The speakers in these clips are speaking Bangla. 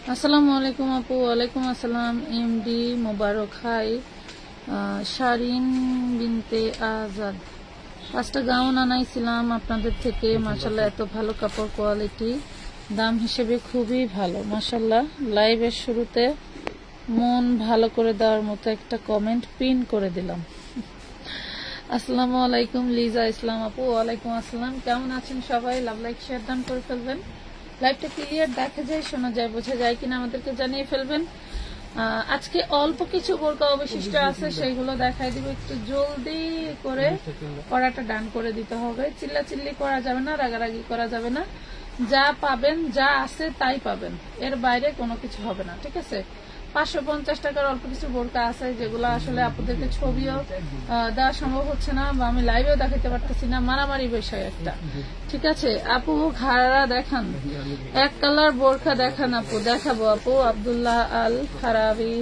আসসালামু আলাইকুম আপু। ওয়ালাইকুম আসসালাম। এমডি মোবারক। হাই শারিন বিনতে আজাদ। 5টা গাউন আনাইছিলাম আপনাদের থেকে, মাশাআল্লাহ এত ভালো কাপড় কোয়ালিটি, দাম হিসেবে খুবই ভালো মাশাআল্লাহ। লাইভের শুরুতে মন ভালো করে দেওয়ার মতো একটা কমেন্ট পিন করে দিলাম। আসসালামু আলাইকুম লিজা ইসলাম আপু। ওয়ালাইকুম আসসালাম। কেমন আছেন সবাই? লাভ লাইক শেয়ার ডান করে ফেলবেন। লাইভটা ক্লিয়ার দেখা যায়, শোনা যায়, বোঝা যায় কিনা আমাদেরকে জানিয়ে ফেলবেন। আজকে অল্প কিছু বোরকা অবশিষ্ট আছে, সেইগুলো দেখাই দিব। একটু জলদি করে কড়াটা ডান করে দিতে হবে। চিল্লাচিল্লি করা যাবে না, রাগারাগি করা যাবে না। যা পাবেন, যা আছে তাই পাবেন, এর বাইরে কোনো কিছু হবে না, ঠিক আছে? 550 টাকার অল্প কিছু বোরকা আছে, যেগুলো আসলে আপনাদেরকে ছবিও দেওয়া সম্ভব হচ্ছে না, বা আমি লাইভেও দেখাতে পারতেছি না, মারামারি বিষয় একটা, ঠিক আছে? আপু ঘাড়া দেখান, এক কালার বোরকা দেখান আপু। দেখাবো আপু। আব্দুল্লাহ আল ফারাবি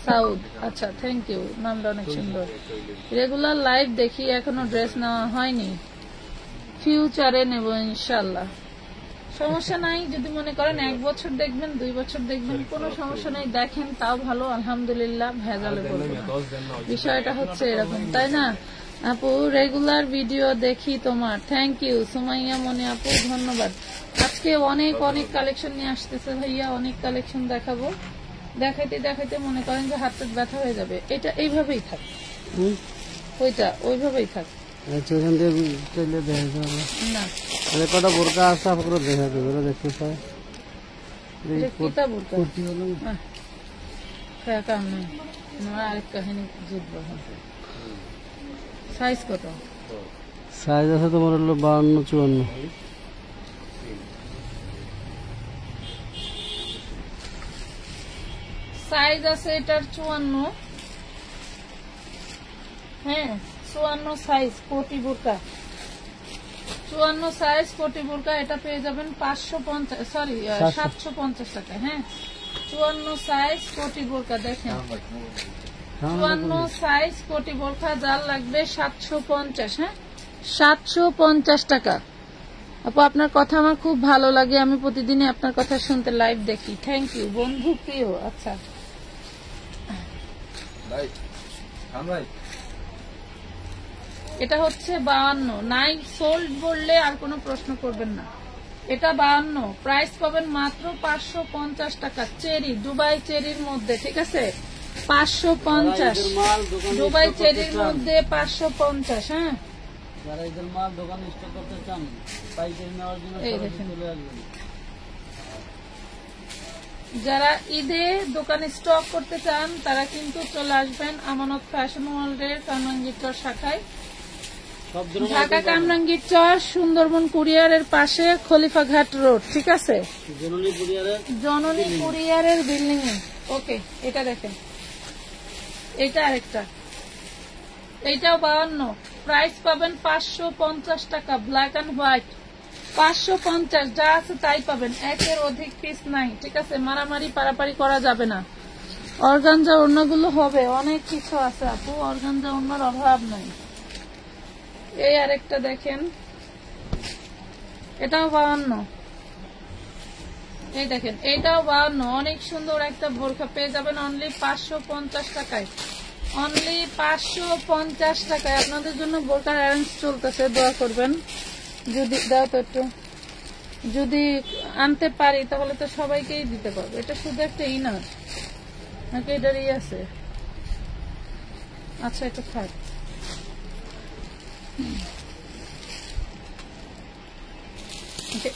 সাউদ, আচ্ছা থ্যাংক ইউ, নামটা অনেক সুন্দর। রেগুলার লাইভ দেখি, এখনো ড্রেস নেওয়া হয়নি, ফিউচারে নেব ইনশাল্লাহ। সমস্যা নাই, যদি মনে করেন 1 বছর দেখবেন, 2 বছর দেখবেন, কোনো সমস্যা নাই, দেখেন তাও ভালো, আলহামদুলিল্লাহ, ভেজালে বলবো না। বিষয়টা হচ্ছে এরকম, তাই না আপু? রেগুলার ভিডিও দেখি তোমার, থ্যাংক ইউ সুমাইয়া মনি আপু, ধন্যবাদ। আজকে অনেক অনেক কালেকশন নিয়ে আসতেছে ভাইয়া, অনেক কালেকশন দেখাবো। দেখাইতে দেখাইতে মনে করেন যে হাত ব্যথা হয়ে যাবে। এটা এইভাবেই থাক, ওইটা ওইভাবেই থাক না। কটা বোরকা আছে আপনারা দেখা দেবে, দেখতে চাই আরেক কাহিনী জিতবো। সাইজ কত? সাইজ আছে তোমার হলো 52-54। সাইজ আছে এটার 54, হ্যাঁ 54 সাইজ কোটি বোরকা, 54 সাইজ কোটি বোরকা। এটা পেয়ে যাবেন 550, সরি 750 টাকা। হ্যাঁ 54 সাইজ কোটি বোরকা, দেখেন 54 সাইজ কোটি বোরকা, যার লাগবে 750। হ্যাঁ 750 টাকা। আপু আপনার কথা আমার খুব ভালো লাগে, আমি প্রতিদিনই আপনার কথা শুনতে লাইভ দেখি, থ্যাংক ইউ বন্ধু প্রিয়। আচ্ছা এটা হচ্ছে 52, নাই সোল্ড বললে আর কোনো প্রশ্ন করবেন না। এটা 52, প্রাইস পাবেন মাত্র 550 টাকা। চেরি, দুবাই চেরির মধ্যে, ঠিক আছে? 550 দুবাই চেরির মধ্যে 550। হ্যাঁ যারা ঈদের মাল দোকানে স্টক করতে চান, পাইকারি নেওয়ার জন্য চলে আসবেন। যারা ঈদে দোকানে স্টক করতে চান তারা কিন্তু চলে আসবেন আমানত ফ্যাশন ওয়ার্ল্ডের কামরাঙ্গীরচর শাখায়, ঢাকা কামরাঙ্গীরচর, সুন্দরবন কুরিয়ারের পাশে, খলিফাঘাট রোড, ঠিক আছে? জননী কুরিয়ারের বিল্ডিং এ। ওকে এটা দেখেন এইটা আরেকটা, এইটাও 52, প্রাইস পাবেন 550 টাকা, ব্ল্যাক এন্ড হোয়াইট 550, যা আছে তাই পাবেন, একের অধিক পিস নাই, ঠিক আছে? মারামারি পারাপারি করা যাবে না। অর্গানজা ওড়নাগুলো হবে, অনেক কিছু আছে আপু, অর্গানজা ওড়নার অভাব নাই। এই আরেকটা দেখেন, এটাও 52, এই দেখেন এটাও 52, অনেক সুন্দর একটা বোরখা পেয়ে যাবেন অনলি 550 টাকায়, অনলি 550 টাকায়। আপনাদের জন্য বোরকার অ্যারেঞ্জ চলতেছে, দোয়া করবেন। যদি দাও তো একটু, যদি আনতে পারি তাহলে তো সবাইকেই দিতে পারবো। এটা শুধু একটা ইনার নাকি এটারই আছে? আচ্ছা এটা থাক।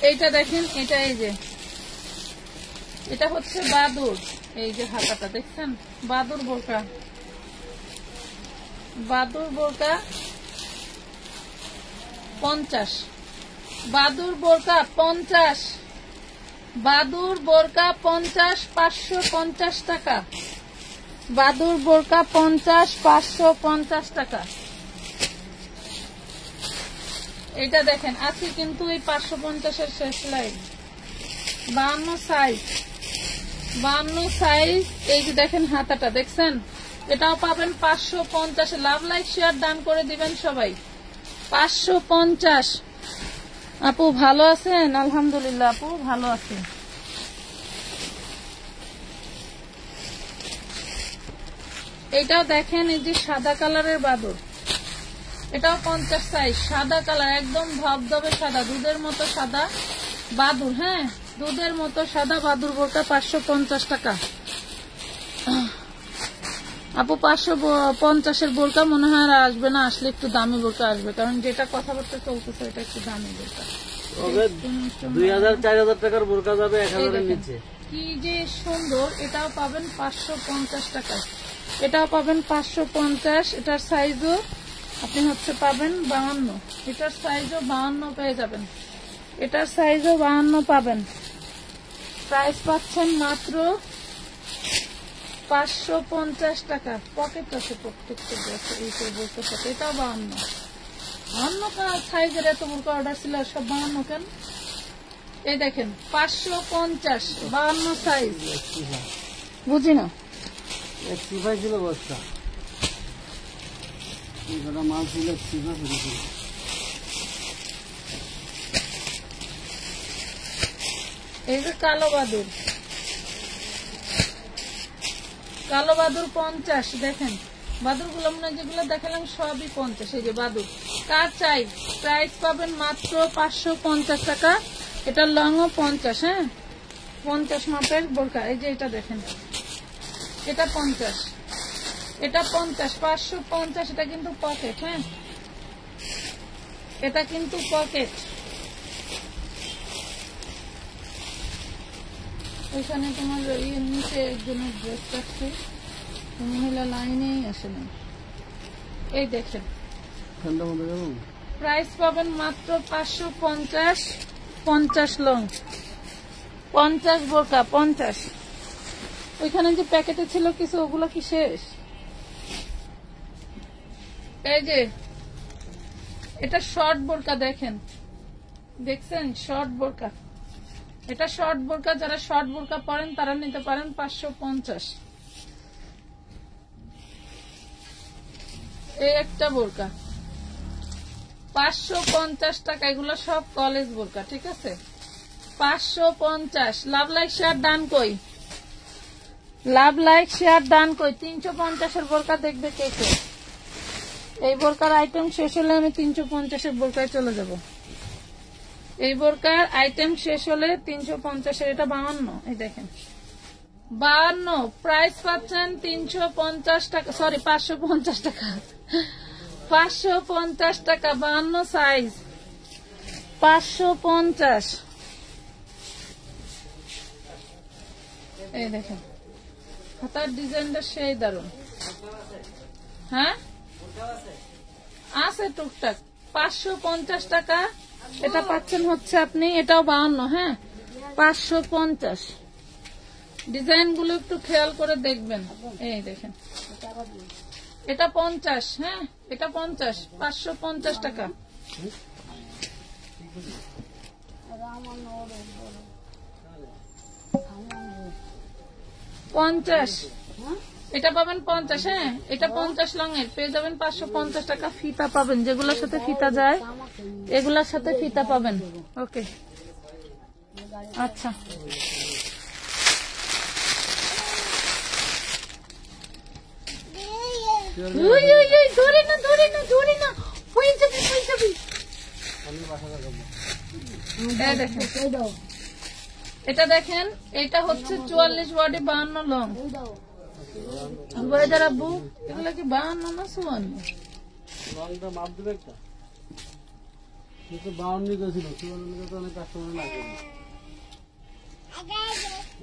এইটা দেখেন, এটা এই যে এটা হচ্ছে বাদুর, এই যে হাতাটা দেখছেন, বাদুর বোরকা, বাদুর বোরকা 50, বাদুর বোরকা 50, বাদুর বোরকা 50, 550 টাকা, বাদুর বোরকা 50, 550 টাকা। এটা দেখেন আছে কিন্তু এই 550-এর শেষ লাইন, 52 সাইজ, 52 সাইজ। এই যে দেখেন হাতাটা দেখছেন, এটাও পাবেন 550। লাভ লাইক শেয়ার দান করে দিবেন সবাই, 550। আপু ভালো আছেন? আলহামদুলিল্লাহ আপু ভালো আছে। এটাও দেখেন, এই যে সাদা কালারের বাদুর, এটাও 50 সাইজ, সাদা কালার, একদম ধবধবে সাদা, দুধের মতো সাদা বাদুর। হ্যাঁ, দুধের মতো সাদা বাদুর বোরকা 550 টাকা। আপু 550-এর বোরকা মনে হয় আর আসবে না, আসলে একটু দামি বোরকা আসবে, কারণ যেটা কথাবার্তা চলতেছে এটা একটু দামি বোরকা। 2000-4000 টাকার বোরকা যাবে 1000-এর নিচে। কি যে সুন্দর, এটাও পাবেন 550 টাকায়, এটাও পাবেন 550। এটার সাইজও আপনি হচ্ছে পাবেন 52, এটার সাইজও 52 পেয়ে যাবেন, এটার সাইজও 52 পাবেন। প্রাইস পাচ্ছেন মাত্র 550 টাকা। পকেট আছে প্রত্যেকটা ড্রেসে, এই বোরকার সাথে, এটাও 52, অন্য সাইজের এত বোরকা অর্ডার ছিল, সব 52 কেন? এই দেখেন 550, 52 সাইজ, বুঝি না সিফাই ছিল বস্তা, মাল ছিল সিফা ফিরেছিল। এই যে কালো বাদুর, কালো বাদুর 50, দেখেন বাদুর গুলো মনে যেগুলো দেখালাম সবই 50। এই যে বাদুর, কার চাই? প্রাইস পাবেন মাত্র 550 টাকা। এটা লংও 50, হ্যাঁ 50 মাপের বোরকা। এই যে এটা দেখেন, এটা 50, এটা 50, 550। এটা কিন্তু পকেট, হ্যাঁ এটা কিন্তু পকেট। ওইখানে তোমার নিচে একজনের ড্রেস রাখছে, মহিলা লাইনেই আসে না। এই দেখেন প্রাইস পাবেন মাত্র 550, 50 লং, 50 বোরকা 50। ওইখানে যে প্যাকেটে ছিল কিছু, ওগুলো কি শেষ? এই যে এটা শর্ট বোরকা, দেখেন দেখছেন শর্ট বোরকা, এটা শর্ট বোরকা। যারা শর্ট বোরকা পরেন তারা নিতে পারেন 550। এই একটা বোরকা 550 টাকা, এগুলো সব কলেজ বোরকা, ঠিক আছে? 550। লাভ লাইক শেয়ার ডান কই? লাভ লাইক শেয়ার ডান কই? 350-এর বোরকা দেখবে কে কে? এই বোরকার আইটেম শেষ হলে আমি 350-এর বোরকায় চলে যাব। এই বোরকার আইটেম শেষ হলে 350-এর, এটা 52। এই দেখেন 52, প্রাইস পাচ্ছেন 350 টাকা, সরি 550 টাকা, 550 টাকা, 52 সাইজ 550। এই দেখেন হাতার ডিজাইনটা সেই দারুন। হ্যাঁ আছে টুকটাক, 550 টাকা। এটা পাচ্ছেন হচ্ছে আপনি, এটাও 52, হ্যাঁ 550। ডিজাইন গুলো একটু খেয়াল করে দেখবেন। এই দেখেন এটা 50, হ্যাঁ এটা 50, 550 টাকা। এটা পাবেন 50, হ্যাঁ এটা 50 লঙের পেয়ে যাবেন 550 টাকা। ফিতা পাবেন, যেগুলোর সাথে ফিতা যায় এগুলার সাথে ফিতা পাবেন। ওকে আচ্ছা, ধরে না হয়ে যাবে। এটা দেখেন, এটা হচ্ছে 44 বডি 52 লং। আব্বু এগুলা কি 52 না 54? লংটা মাপ দিবে একটা, কিন্তু 52 ছিল, 54 তো অনেক কাস্টমার লাগে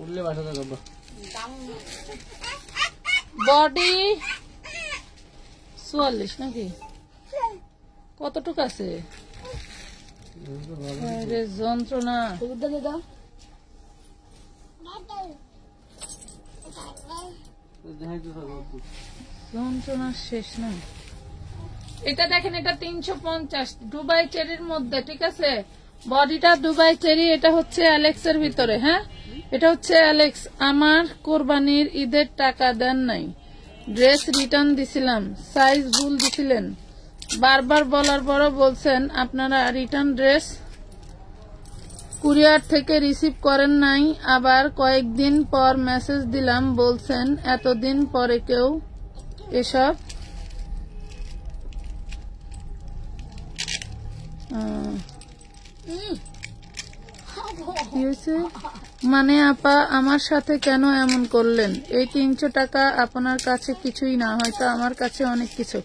উঠলে বাসাতে যাবো। বডি 44 নাকি কতটুকু আছে? যন্ত্রণা যন্ত্রণা শেষ না। এটা দেখেন, এটা 350 দুবাই চেরির মধ্যে, ঠিক আছে? বডিটা দুবাই চেরি। এটা হচ্ছে অ্যালেক্স এর ভিতরে, হ্যাঁ এটা হচ্ছে অ্যালেক্স। আমার কোরবানির ঈদের টাকা দেন নাই, ড্রেস রিটার্ন দিছিলাম, সাইজ ভুল দিছিলেন, বারবার বলার পরও বলছেন আপনারা রিটার্ন ড্রেস কুরিয়ার থেকে রিসিভ করেন নাই। আবার কয়েকদিন পর মেসেজ দিলাম, বলছেন এতদিন পরে কেউ এসব মানে আপা আমার সাথে কেন এমন করলেন? এই 300 টাকা আপনার কাছে কিছুই না, হয়তো আমার কাছে অনেক কিছু।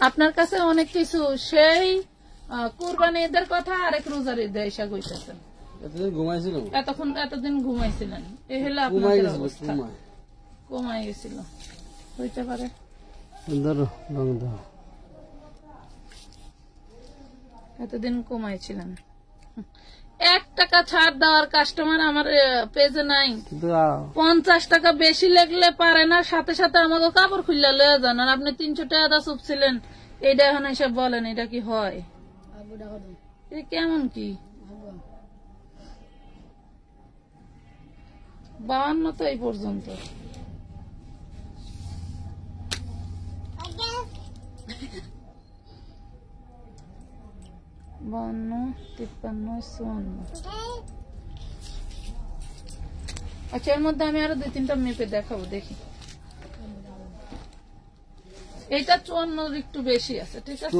আপনার কাছে অনেক কিছু, সেই কুরবানি ঈদের কথা আরেক রোজার ঈদে এসে কইতেছেন। এতদিন ঘুমাইছিলেন, এই হলো আপনাদের অবস্থা। ঘুমাই গেছিল হইতে পারে। এতদিন কমাইছিলেন। 1 টাকা ছাড় দেওয়ার কাস্টমার আমার পেজে নাই। 50 টাকা বেশি লাগলে পারে না, সাথে সাথে আমাকে কাপড় খুললে লয়ে যান। আর আপনি 300 টাকা চুপছিলেন, এইটা এখন এসে বলেন এটা কি হয়? কেমন কি 52 তো এই পর্যন্ত। 52, 53, 54। আচ্ছা, এর মধ্যে আমি আরো 2-3টা মেপে দেখাবো, দেখি। এটা 54 একটু বেশি আছে, ঠিক আছে?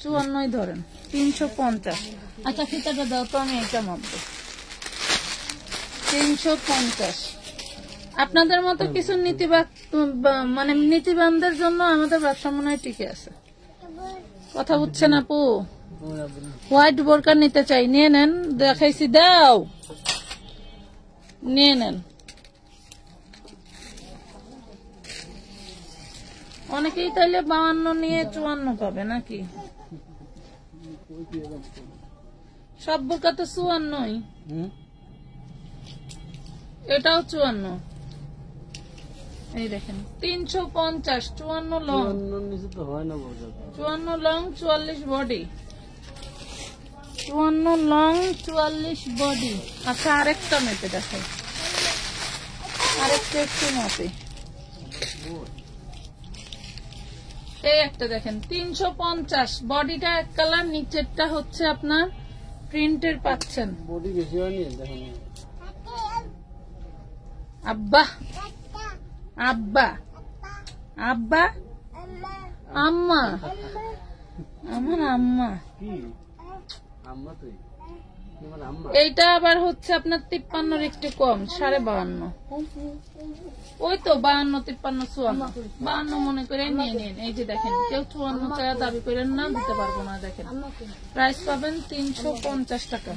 54 ধরেন। 350। আচ্ছা ফিতাটা দাও তো, আমি এটা মাপবো। 350। আপনাদের মতো কিছু মানে নীতিবানদের জন্য আমাদের ব্যবসা মনে হয় টিকে আছে। কথা বুঝছেন আপু? হোয়াইট বোরকা নিতে চাই, নিয়ে নেন, দেখাইছি, দাও নিয়ে নেন। অনেকেই তাইলে 52 নিয়ে 54 পাবে নাকি? সব বোরকা তো 54ই, এটাও 54। এই দেখেন 350, 54 long, 54 long 44 body, 54 long 44 body. আচ্ছা আরেকটা মেপে দেখাই, আরেকটা একটু মাপে। এই একটা দেখেন 350, বডিটা এক কালার, নিচেরটা হচ্ছে আপনার প্রিন্টের পাচ্ছেন। বডি বেশি হয়নি দেখেন। আব্বা আব্বা আব্বা আম্মা, আমার আম্মা। এইটা আবার হচ্ছে আপনার 53 একটু কম, 52.5। ওই তো 52, 53, 54, 52 মনে করে নিয়ে নিন। এই যে দেখেন, কেউ 54 টাকা দাবি করেন না, দিতে পারবো না। দেখেন প্রাইস পাবেন 350 টাকা।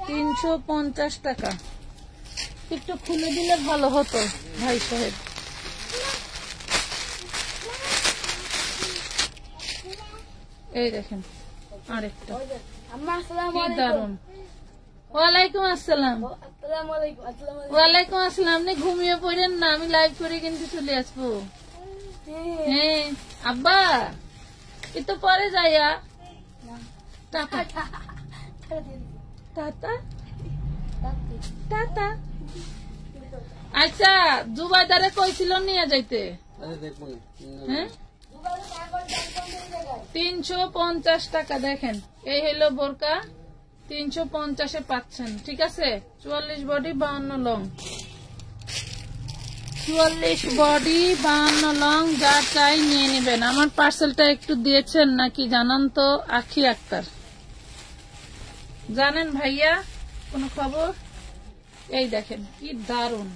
350 টাকা। একটু খুলে দিলে ভালো হতো ভাই সাহেব। এই দেখেন আরেকটা, কি দারুন। ওয়ালাইকুম আসসালাম। ওয়ালাইকুম আসসালাম। আপনি ঘুমিয়ে পড়েন না, আমি লাইভ করে কিন্তু চলে আসবো। হ্যাঁ আব্বা একটু পরে যাইয়া টাটা টাটা টাটা। আচ্ছা জুবাইদারে কইছিল নিয়ে যাইতে, হ্যাঁ 350 টাকা। দেখেন এই হইলো বোরকা, 350-এ পাচ্ছেন, ঠিক আছে। 44 বডি 52 লং, 44 বডি 52 লং, যা চাই নিয়ে নেবেন। আমার পার্সেলটা একটু দিয়েছেন নাকি জানান তো আখি আক্তার, জানেন ভাইয়া কোন খবর? এই দেখেন কি দারুন,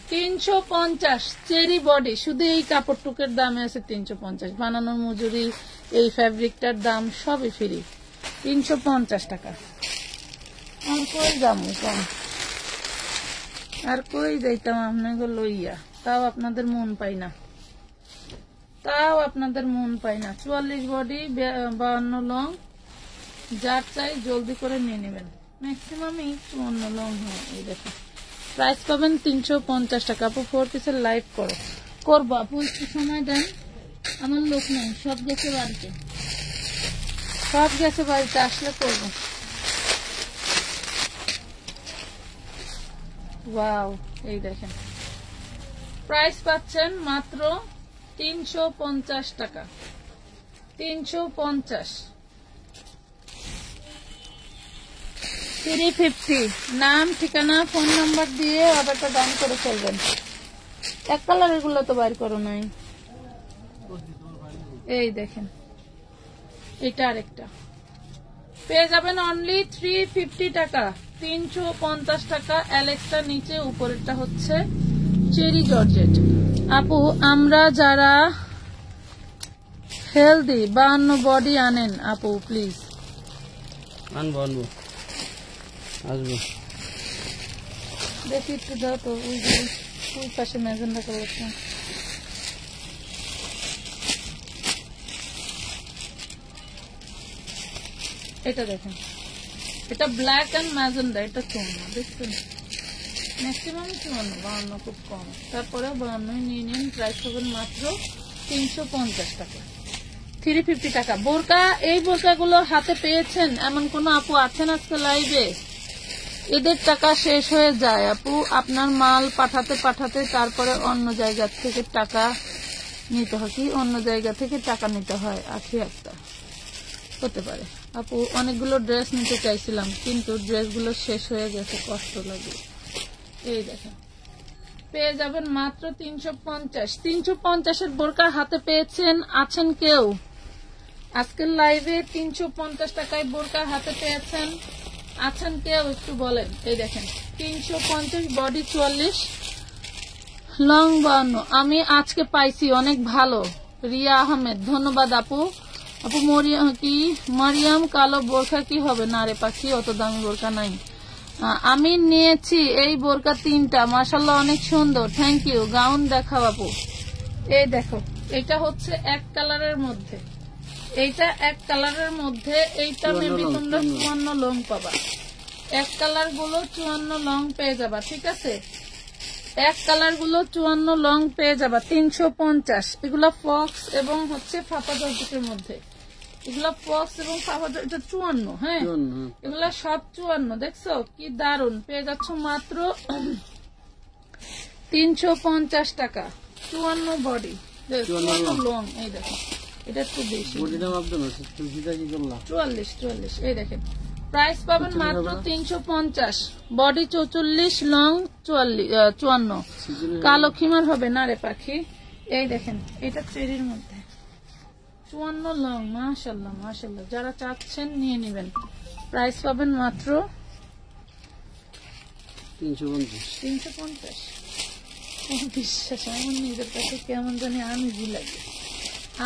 350 চেরি বডি। শুধু এই কাপড় টুকের দামে আছে 350, বানানোর মজুরি, এই ফ্যাব্রিকটার দাম সবই ফ্রি, 350 টাকা। আর কই দামু কম, আর কই যাইতাম আপনাকে লইয়া, তাও আপনাদের মন পাই না, তাও আপনাদের মন পাই না। 44 বডি 52 লং, যার চাই জলদি করে নিয়ে নেবেন। ম্যাক্সিমামই 54 লং হয়। এই দেখেন প্রাইস পাবেন 350 টাকা। আপু 4 পিসের লাইভ করবো আপু, একটু সময় দেন, আমার লোক নেই, সব গেছে বাড়িতে, সব গেছে বাড়িতে, আসলে করবো। ওয়াও, এই দেখেন প্রাইস পাচ্ছেন মাত্র 350 টাকা, 350, 350। নাম ঠিকানা ফোন নাম্বার দিয়ে অর্ডারটা ডান করে চলবেন। এক কালারের গুলো তো বাইর করো নাই, এই দেখেন এটা আরেকটা, পেয়ে যাবেন অনলি 350 টাকা, 350 টাকা। অ্যালেক্সটা নিচে, উপরেরটা হচ্ছে চেরি জর্জেট। আপু আমরা যারা হেলদি 52 বডি আনেন আপু প্লিজ। আনবো আনবো, আসবো। দেখি একটু দাও তো, ওই যে ওই পাশে ম্যাজেন্ডা কালারটা, এটা দেখেন, এটা ব্ল্যাক এন্ড ম্যাজেন্ডা, এটা চুয়ান্ন, দেখছেন ম্যাক্সিমাম 52 খুব কম। তারপরে 52 নিয়ে নিন, প্রাইস পাবেন মাত্র 350 টাকা, 350 টাকা। বোরকা, এই বোরকাগুলো হাতে পেয়েছেন এমন কোন আপু আছেন আজকে লাইভে? এদের টাকা শেষ হয়ে যায় আপু, আপনার মাল পাঠাতে পাঠাতে তারপরে অন্য জায়গা থেকে টাকা নিতে হয়, কি অন্য জায়গা থেকে টাকা নিতে হয়, আখি একটা হতে পারে আপু। অনেকগুলো ড্রেস নিতে চাইছিলাম কিন্তু ড্রেসগুলো শেষ হয়ে গেছে, কষ্ট লাগে। এই দেখেন পেয়ে যাবেন মাত্র 350, 350-এর বোরকা হাতে পেয়েছেন আছেন কেউ আজকের লাইভে? 350 টাকায় বোরকা হাতে পেয়েছেন আছেন কেউ একটু বলেন। এই দেখেন 350 বডি 44 লং 52, আমি আজকে পাইছি, অনেক ভালো। রিয়া আহমেদ ধন্যবাদ আপু। আপু মারিয়াম কালো বোরখা কি হবে? না রে পাখি, অত দামি বোরখা নাই। আমি নিয়েছি এই বোরকা 3টা, মাশাআল্লাহ অনেক সুন্দর, থ্যাংক ইউ। গাউন দেখাও আপু। এই দেখো এটা হচ্ছে এক কালারের মধ্যে, এইটা এক কালারের মধ্যে, এইটা মেবি তোমরা 54 লং পাবা। এক কালার গুলো 54 লং পেয়ে যাবা, ঠিক আছে। এক কালার গুলো 54 লং পেয়ে যাবা 350। এগুলা ফক্স এবং হচ্ছে ফাপা জর্জেটের মধ্যে, এগুলা ফক্স এবং ফাপা জর্জেট 54, হ্যাঁ এগুলা সব 54। দেখছো কি দারুন, পেয়ে যাচ্ছ মাত্র 350 টাকা, 54 বডি 54 লং। এই দেখো এটা একটু বেশি, 44। এই দেখেন প্রাইস পাবেন মাত্র 350, বডি 44 লং 54। কালো খিমার হবে না রে পাখি। এই দেখেন এটা চেরির মধ্যে 54 লং, মাশাআল্লাহ মাশাআল্লাহ। যারা চাচ্ছেন নিয়ে নেবেন, প্রাইস পাবেন মাত্র 350। বিশ্বাস, আমার নিজের কাছে কেমন জানি আনইজি লাগে,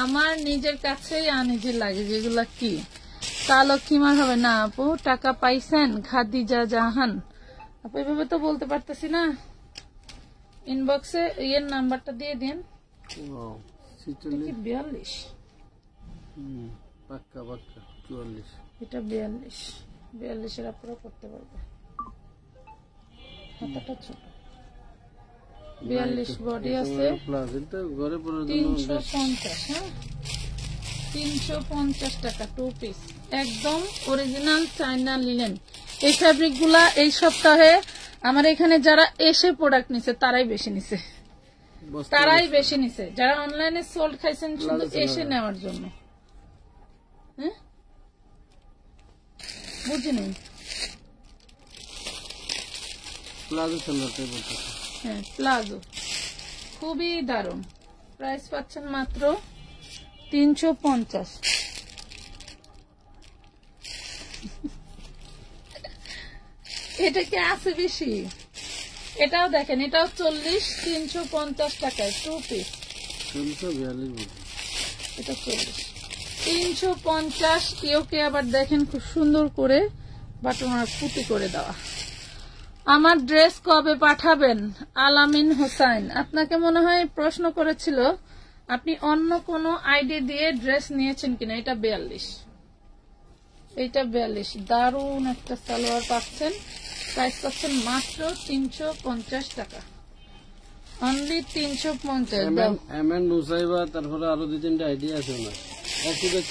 আমার নিজের কাছেই আনইজি লাগে। যেগুলা কি কালো খিমার হবে না আপু? টাকা পাইছেন খাদিজা জাহান আপু? এভাবে তো বলতে পারতেছি না, ইনবক্সে এর নাম্বারটা দিয়ে দিন। 42 পাক্কা পাক্কা 44, এটা 42 এর আপনারা করতে পারবে। হাতাটা ছোট, 42 বডি আছে, প্লাস এটা ঘরে পরে 350। হ্যাঁ 350 টাকা 2 পিস, একদম অরিজিনাল চায়না লিনেন। এই ফ্যাব্রিক গুলা এই সপ্তাহে আমার এখানে যারা এসে প্রোডাক্ট নিছে তারাই বেশি নিছে, যারা অনলাইনে সোল্ড খাইছেন শুধু এসে নেওয়ার জন্য। হ্যাঁ বুঝিনি, প্লাজো সালোয়ারটাই বলতে। হ্যাঁ প্লাজো খুবই দারুণ, প্রাইস পাচ্ছেন মাত্র 350। এটা কি আছে বেশি? এটাও দেখেন, এটাও 40, 350 টাকায় 2 পিস। 342 এটা 40, 350। কেউকে আবার দেখেন খুব সুন্দর করে বাটন আর পুঁতি করে দেওয়া। আমার ড্রেস কবে পাঠাবেন? আলামিন হোসাইন আপনাকে মনে হয় প্রশ্ন করেছিল, আপনি অন্য কোনো আইডি দিয়ে ড্রেস নিয়েছেন কিনা। এটা 42, এইটা 42। দারুণ একটা সালোয়ার পাচ্ছেন, প্রাইস পাচ্ছেন মাত্র 350 টাকা, অনলি 350। এমএন নুসাইবা, তারপরে আরো 2-3টা আইডিয়া আছে না।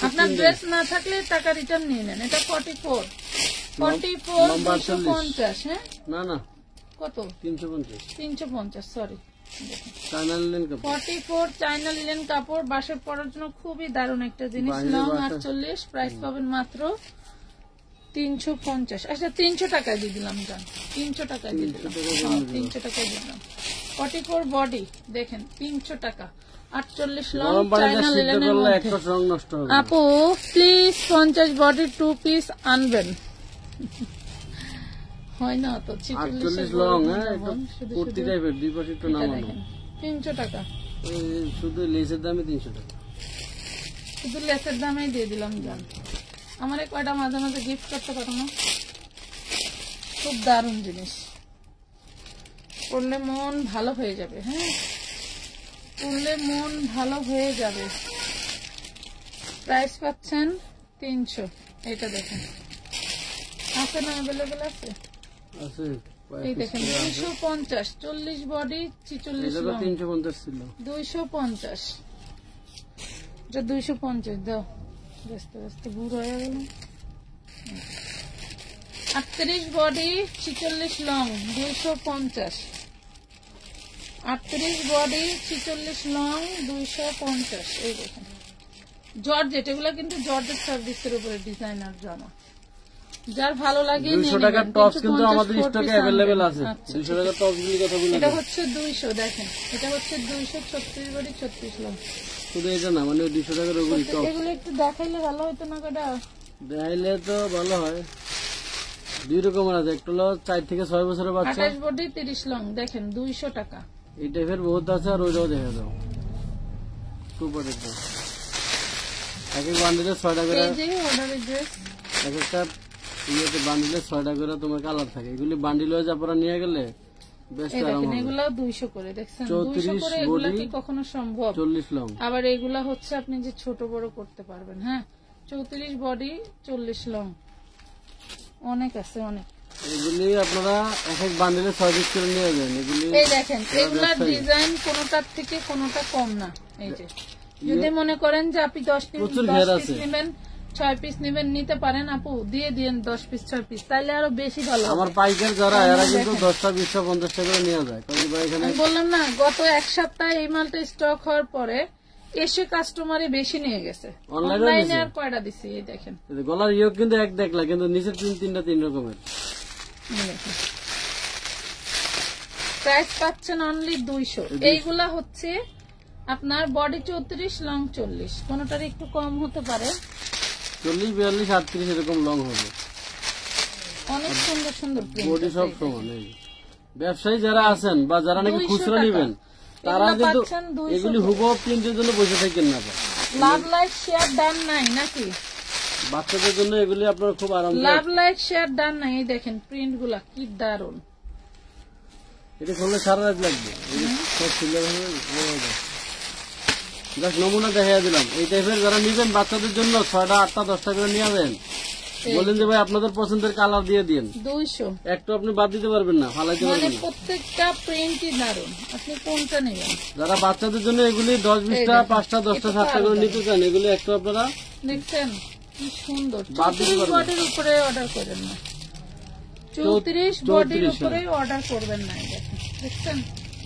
আপনার ড্রেস না থাকলে টাকা রিটার্ন নিয়ে নেন। এটা 44, 250। হ্যাঁ না না কত? 350 সরি। 44 চায়না লিনেন কাপড়, বাসায় পরার জন্য খুবই দারুণ একটা জিনিস। লং 48, প্রাইস পাবেন মাত্র 350। আচ্ছা 300 টাকায় দিয়ে দিলাম, জান 300 টাকায় দিয়ে দিলাম, 300 টাকায় দিলাম। 44 বডি দেখেন 300 টাকা, 48 লং চায়না লিনেনের মধ্যে। আপু প্লিজ 50 বডি 2 পিস আনবেন। হয় না তো 46 লং, কুর্তি টাইপের, দুই পাশে একটু নামানো। 300 টাকা শুধু লেসের দামে 300 টাকা, শুধু লেসের দামেই দিয়ে দিলাম। জান আমার কয়টা মাঝে মাঝে গিফট করতে পারো না? খুব দারুণ জিনিস, পড়লে মন ভালো হয়ে যাবে। হ্যাঁ পড়লে মন ভালো হয়ে যাবে। প্রাইস পাচ্ছেন 300। এটা দেখেন আছে না, অ্যাভেলেবেল আছে। এই দেখেন 250, 40 বডি 46 লং, 350 ছিল 250। এটা 250 দাও, ব্যস্ত ব্যস্ত ভুল হয়ে গেল। 38 বডি 46 লং 250, 38 বডি 46 লং 250। এই দেখেন জর্জেট, এগুলা কিন্তু জর্জেট ফ্যাব্রিক্সের উপরে ডিজাইনার জামা, যার ভালো লাগে 200 টাকার টপস কিন্তু আমাদের স্টকে अवेलेबल আছে। 200 টাকার টপস গুলি কথা বলি, এটা হচ্ছে 200। দেখেন এটা হচ্ছে 236 বডি 36 লং। শুধু এটা না, মানে 200 টাকার ওগুলি টপস। এগুলো একটু দেখাইলে ভালো হতো না? কটা দেখাইলে তো ভালো হয়। দুই রকমের আছে, একটা হলো 4 থেকে 6 বছরের বাচ্চা, 28 বডি 30 লং। দেখেন 200 টাকা। এই টাইপের বহুত আছে, আর ওইটাও দেখা দাও সুপার একদম। এক এক বান্ডিলে 6টা করে, এই যে অর্ডারের ড্রেস এক একটা ইয়েতে বান্ডিলে 6টা করে তোমার কালার থাকে। এগুলি বান্ডিল হয়ে যাপরা নিয়ে গেলে বেশ আরাম হবে। এগুলা 200 করে দেখছেন, 200 করে এগুলা কি কখনো সম্ভব? 40 লং। আবার এগুলা হচ্ছে আপনি যে ছোট বড় করতে পারবেন। হ্যাঁ 34 বডি 40 লং, অনেক আছে অনেক। এগুলি আপনারা এক এক বান্ডিলে 6 পিস করে নিয়ে যাবেন। এগুলি এই দেখেন এগুলা ডিজাইন কোনটার থেকে কোনটা কম না। এই যে যদি মনে করেন যে আপনি 10 পিস নেবেন, 6 পিস নেবেন, নিতে পারেন আপু, দিয়ে দিন 10 পিস 6 পিস, তাইলে আরো বেশি ভালো হবে। আমার পাইকার যারা এরা কিন্তু 10টা 20টা 50টা করে নিয়ে যায়। আমি বললাম না গত এক সপ্তাহে এই মালটা স্টক হওয়ার পরে এসে কাস্টমারে বেশি নিয়ে গেছে, অনলাইনে আর কয়টা দিছি। এই দেখেন গলার ইয়ে কিন্তু এক দেখলা, কিন্তু নিচের 3টা 3 রকমের। প্রাইস পাচ্ছেন অনলি 200। এইগুলা হচ্ছে আপনার বডি 34 লং 40, কোনটার একটু কম হতে পারে, 40 42 38 এরকম লং হবে। অনেক সুন্দর সুন্দর বডি সব সমান। ব্যবসায়ী যারা আছেন বা যারা নাকি খুচরা নেবেন, তারা কিন্তু এগুলি হুবহু প্রিন্টের জন্য বসে থাকেন না। লাভ লাইক শেয়ার ডান নাই নাকি? বাচ্চাদের জন্য এগুলি আপনার খুব আরাম। লাভ লাইক শেয়ার ডান নাই। দেখেন প্রিন্ট গুলা কি দারুন। এটা করলে সারা রাত লাগবে। নমুনা দেখা দিলাম। এই টাইপের যারা নিবেন বাচ্চাদের জন্য 6টা 8টা 10টা করে নিয়ে যাবেন। বলেন যে ভাই আপনাদের পছন্দের কালার দিয়ে দিন, 200 একটু আপনি বাদ দিতে পারবেন না, ফালাইতে মানে পারবেন না। প্রত্যেকটা প্রিন্টই দারুন, আপনি কোনটা নেবেন? যারা বাচ্চাদের জন্য এগুলি 10-20টা 5টা 10টা 7টা করে নিতে চান, এগুলি একটু আপনারা দেখছেন কি সুন্দর। বাদ দিতে 34 পারবেন। বডির উপরে অর্ডার করেন না, 34 বডির উপরে অর্ডার করবেন না। এই দেখেন, দেখছেন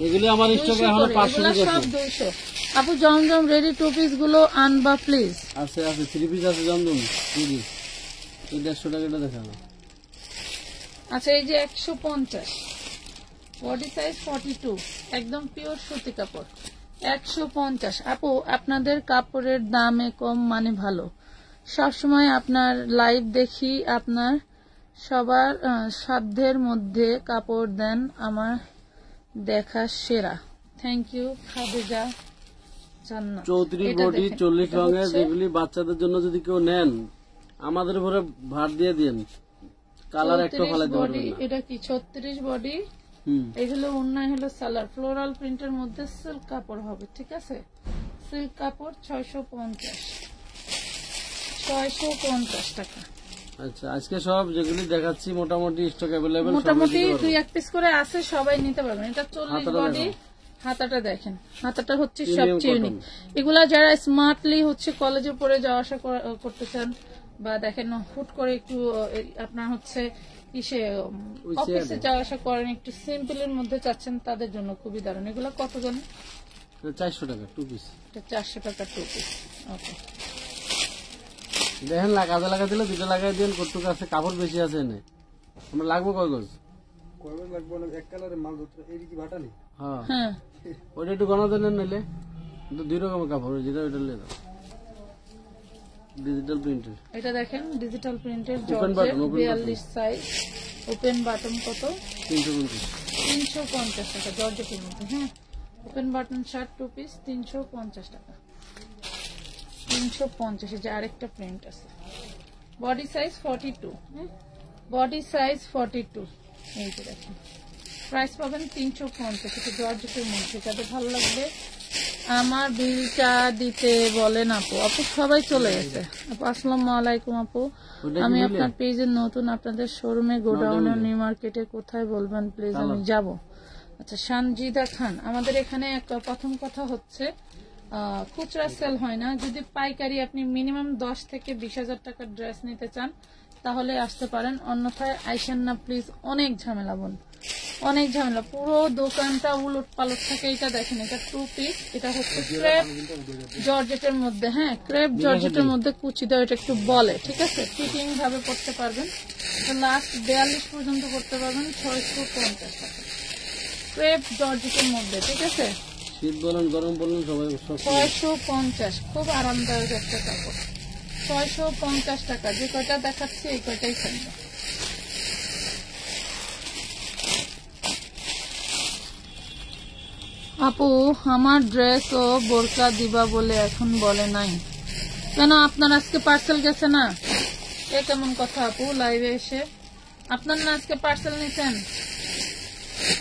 এগুলি আমার স্টকে এখন 500 এগুলা টাকা সব 200। আপু জমজম রেডি টু পিস গুলো আনবা প্লিজ। আছে, 3 পিস আছে জমজম 3 পিস, এই 150 টাকাটা দেখাবো। আচ্ছা এই যে 150 বডি সাইজ 42, একদম পিওর সুতি কাপড়, 150। আপু আপনাদের কাপড়ের দামে কম মানে ভালো, সবসময় আপনার লাইভ দেখি, আপনার সবার সাধ্যের মধ্যে কাপড় দেন, আমার দেখা সেরা। থ্যাংক ইউ খাদিজা জান্নাত। 34 বডি 40 রঙের, যেগুলি বাচ্চাদের জন্য যদি কেউ নেন আমাদের উপরে ভার দিয়ে দিন, কালার একটা ফালাইতে পারবেন না। এটা কি 36 বডি, এগুলো অন্যায় হলো সালার, ফ্লোরাল প্রিন্টের মধ্যে সিল্ক কাপড় হবে, ঠিক আছে? সিল্ক কাপড় 650 টাকা। আচ্ছা আজকে সব যেগুলি দেখাচ্ছি মোটামুটি স্টক অ্যাভেলেবেল, মোটামুটি 2-1 পিস করে আছে, সবাই নিতে পারবেন। এটা 40 বডি, হাতাটা দেখেন, হাতাটা হচ্ছে সবচেয়ে ইউনিক। এগুলা যারা স্মার্টলি হচ্ছে কলেজে পড়ে যাওয়া আসা করতে চান, বা দেখেন হুট করে একটু আপনার হচ্ছে ইসে অফিসে যাওয়া আসা করেন, একটু সিম্পলের মধ্যে চাচ্ছেন, তাদের জন্য খুবই দারুণ। এগুলো কত জানেন? 400 টাকা 2 পিস। এটা 400 টাকা 2 পিস। ওকে দেখেন কাজে লাগা দিলে 2টা লাগাই দিন, কতটুকু আছে, কাপড় বেশি আছে না, আমরা লাগবো কয় গজ? কয় গজ লাগবে না, এক কালারের মাল ধরতে এই কি ভাটা নেই। হ্যাঁ ওইটা একটু গণা দেন নিলে, 2 রকমের কাপড়, যেটা ওইটা নিয়ে দাও। ডিজিটাল প্রিন্টের, এটা দেখেন ডিজিটাল প্রিন্টের জর্জেট 42 সাইজ, ওপেন বাটন কত? 350 টাকা জর্জেটের মধ্যে। হ্যাঁ ওপেন বাটন শার্ট 2 পিস 350 টাকা, 350। যে আরেকটা প্রিন্ট আছে, বডি সাইজ 42, হ্যাঁ বডি সাইজ 42, এই যে দেখেন প্রাইস পাবেন 350। এটা জর্জেটের মধ্যে, যাদের ভালো লাগবে আমার বিলটা দিতে বলেন। আপু আপু সবাই চলে গেছে। আপু আসসালামু আলাইকুম। আপু আমি আপনার পেজে নতুন, আপনাদের শোরুমে গোডাউনে নিউ মার্কেটে কোথায় বলবেন প্লিজ, আমি যাব। আচ্ছা সানজিদা খান, আমাদের এখানে প্রথম কথা হচ্ছে খুচরা সেল হয় না, যদি পাইকারি আপনি মিনিমাম 10 থেকে 20,000 টাকার ড্রেস নিতে চান তাহলে আসতে পারেন, অন্যথায় আইসেন না প্লিজ, অনেক ঝামেলা বোন, অনেক ঝামেলা, পুরো দোকানটা উলট পালট থাকে। এটা দেখেন, এটা 2 পিস, এটা হচ্ছে ক্রেপ জর্জেটের মধ্যে, হ্যাঁ ক্রেপ জর্জেটের মধ্যে কুচি দেওয়া, এটা একটু বলে, ঠিক আছে? ফিটিং ভাবে পড়তে পারবেন, লাস্ট 42 পর্যন্ত পড়তে পারবেন, 650 টাকা ক্রেপ জর্জেটের মধ্যে, ঠিক আছে? শীত বলেন গরম বলেন সবাই 650, খুব আরামদায়ক একটা কাপড়, 650 টাকা। যে কয়টা দেখাচ্ছি এই কয়টাই থাকবে। আপু আমার ড্রেস ও বোরকা দিবা বলে এখন বলে নাই কেন? আপনার আজকে পার্সেল গেছে না? এ কেমন কথা আপু, লাইভে এসে আপনার না আজকে পার্সেল নিছেন?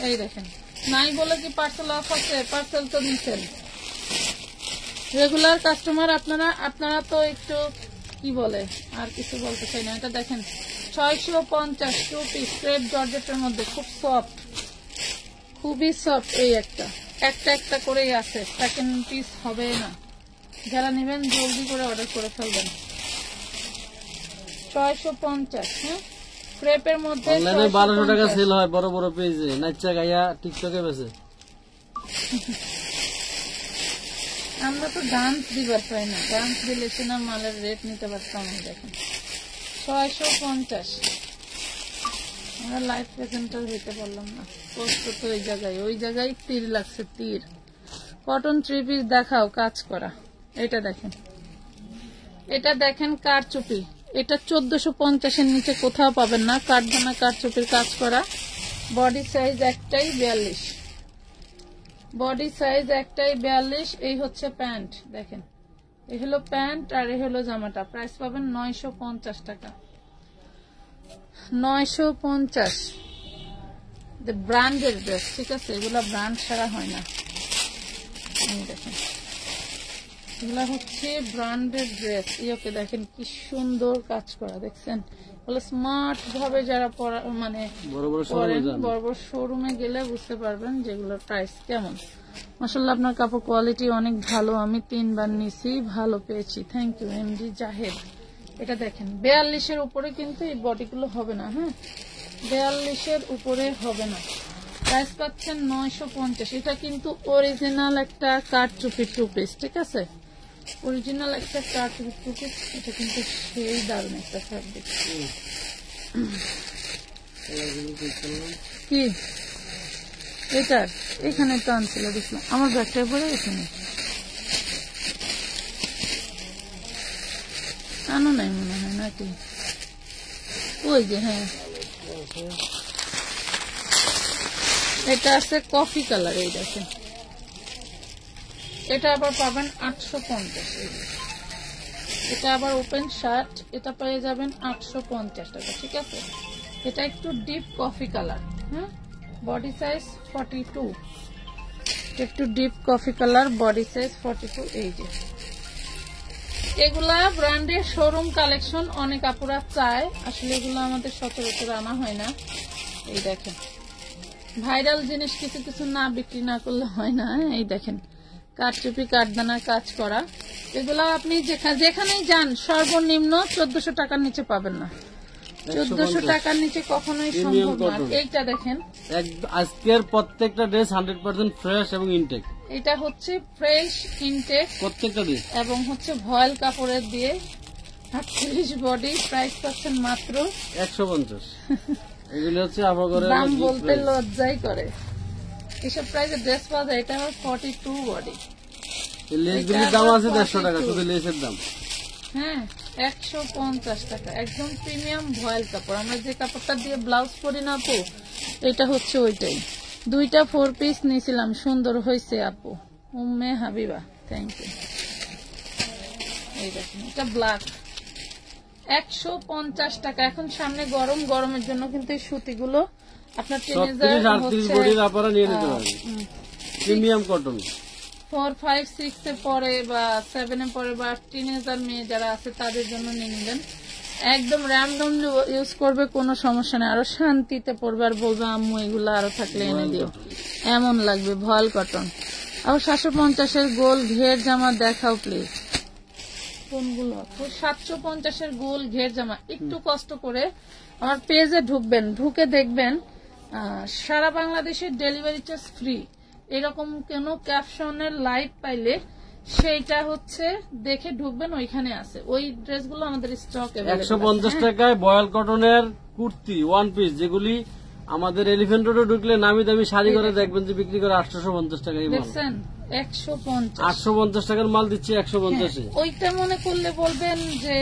এই দেখেন, নাই বলে কি পার্সেল অফ আছে? পার্সেল তো নিছেন, রেগুলার কাস্টমার আপনারা, আপনারা তো একটু কি বলে, আর কিছু বলতে চাই না। এটা দেখেন 650 2 পিস ক্রেপ জর্জেটের মধ্যে, খুব সফট, খুবই সফট। এই একটা একটা করেই আছে, সেকেন্ড পিস হবে না। যারা নেবেন জলদি করে অর্ডার করে ফেলবেন। 650, হ্যাঁ ক্রেপের মধ্যে 1200 টাকা সেল হয় বড় বড় পেজে, নাচা গায়া টিকটকে বেচে। আমরা তো ডান্স দিবার পাই না, ডান্স দিলে না মালের রেট নিতে পারতাম। দেখেন 650, আমরা লাইভ প্রেজেন্টার হইতে পারলাম না, কষ্ট তো ওই জায়গায় তীর লাগছে, তীর। কটন 3 পিস দেখাও কাজ করা, এটা দেখেন, এটা দেখেন কারচুপি, এটা 1450-এর নিচে কোথাও পাবেন না, কাঠবানা কারচুপির কাজ করা। বডি সাইজ একটাই 42, বডি সাইজ একটাই 42। এই হচ্ছে প্যান্ট, দেখেন এই হলো প্যান্ট আর এই হলো জামাটা। প্রাইস পাবেন 950 টাকা, 950। ব্র্যান্ডের ড্রেস, ঠিক আছে? এগুলা ব্র্যান্ড ছাড়া হয় না। দেখেন এগুলা হচ্ছে ব্র্যান্ডেড ড্রেস। ইয়োকে দেখেন কি সুন্দর কাজ করা, দেখছেন? বলে স্মার্ট ভাবে যারা মানে বড় বড় শোরুমে গেলে বুঝতে পারবেন যেগুলোর প্রাইস কেমন। মাশাআল্লাহ আপনার কাপড় কোয়ালিটি অনেক ভালো, আমি 3 বার নিছি, ভালো পেয়েছি, থ্যাংক ইউ এমডি জাহেদ। এটা দেখেন 42-এর উপরে কিন্তু এই বডিগুলো হবে না, হ্যাঁ 42-এর উপরে হবে না। প্রাইস পাচ্ছেন 950। এটা কিন্তু অরিজিনাল একটা কারচুপি টু পিস, ঠিক আছে? অরিজিনাল একটা কারচুপি টু পিস। এটা কিন্তু সেই দারুণ একটা ফ্যাব্রিক। কি এটার এখানে তো আনছিল, দেখলাম আমার ব্যাগটায় পড়ে এখানে আনো নাই মনে হয় নাকি? ওই যে হ্যাঁ এটা আছে কফি কালার। এই দেখেন এটা আবার পাবেন 850। এটা আবার ওপেন শার্ট, এটা পেয়ে যাবেন 850 টাকা, ঠিক আছে? এটা একটু ডিপ কফি কালার, হ্যাঁ বডি সাইজ 42, একটু deep coffee colour, body size 42। এই যে এগুলা ব্র্যান্ডের শোরুম কালেকশন, অনেক আপুরা চায়, আসলে এগুলো আমাদের সচরাচর আনা হয় না। এই দেখেন ভাইরাল জিনিস কিছু কিছু না বিক্রি না করলে হয় না। এই দেখেন কারচুপি কাঠদানা কাজ করা, এগুলা আপনি যেখানেই যান সর্বনিম্ন 1400 টাকার নিচে পাবেন না। 1400 টাকার নিচে কখনোই সম্ভব না। এইটা দেখেন আজকের প্রত্যেকটা ড্রেস 100% ফ্রেশ এবং ইনটেক। এটা হচ্ছে ফ্রেশ ইনটেক প্রত্যেকটা ড্রেস এবং হচ্ছে ভয়েল কাপড়ের দিয়ে 48 বডি। প্রাইস পাচ্ছেন মাত্র 150। এগুলো হচ্ছে আপাগরের দাম বলতে লজ্জাই করে, এসব প্রাইসে ড্রেস পাওয়া যায়। এটা আমার 42 বডি। লেসগুলির দাম আছে 150 টাকা, শুধু লেসের দাম হ্যাঁ 150 টাকা। একদম প্রিমিয়াম ভয়েল কাপড়। আমরা যে কাপড়টা দিয়ে ব্লাউজ পরি না আপু, এটা হচ্ছে ওইটাই। 2টা 4 পিস নিয়েছিলাম, সুন্দর হয়েছে আপু। Umme Habiba, thank you. এই দেখেন এটা ব্ল্যাক, 150 টাকা। এখন সামনে গরম, গরমের জন্য কিন্তু এই সুতিগুলো আপনার 38 বডির আপনারা নিয়ে নিতে পারবেন। প্রিমিয়াম কটন 4, 5, 6 এ পরে বা 7 এ পরে বা টিনেজার মেয়ে যারা আছে তাদের জন্য নিয়ে নেবেন। একদম র্যান্ডম ইউজ করবে, কোনো সমস্যা নেই, আরো শান্তিতে পড়বে আর বলবে আম্মু এগুলো আরো থাকলে এনে দিও, এমন লাগবে। ভয়েল কটন। আর 750-এর গোল ঘের জামা দেখাও প্লিজ। কোনগুলো? 750-এর গোল ঘের জামা। একটু কষ্ট করে আমার পেজে ঢুকবেন, ঢুকে দেখবেন সারা বাংলাদেশের ডেলিভারি চার্জ ফ্রি। এরকম কোন ক্যাপশনের লাইভ পাইলে সেইটা হচ্ছে দেখে ঢুকবেন, ওইখানে আছে ওই ড্রেসগুলো আমাদের স্টক अवेलेबल। 150 টাকায় বয়েল কটনের কুর্তি ওয়ান পিস, যেগুলি আমাদের এলিফ্যান্ট রোডে ঢুকলে নামি দামি শাড়ি করে দেখবেন যে বিক্রি করে 850 টাকায়। দেখছেন 850 টাকার মাল দিচ্ছে 150-এ। ওইটা মনে করলে বলবেন যে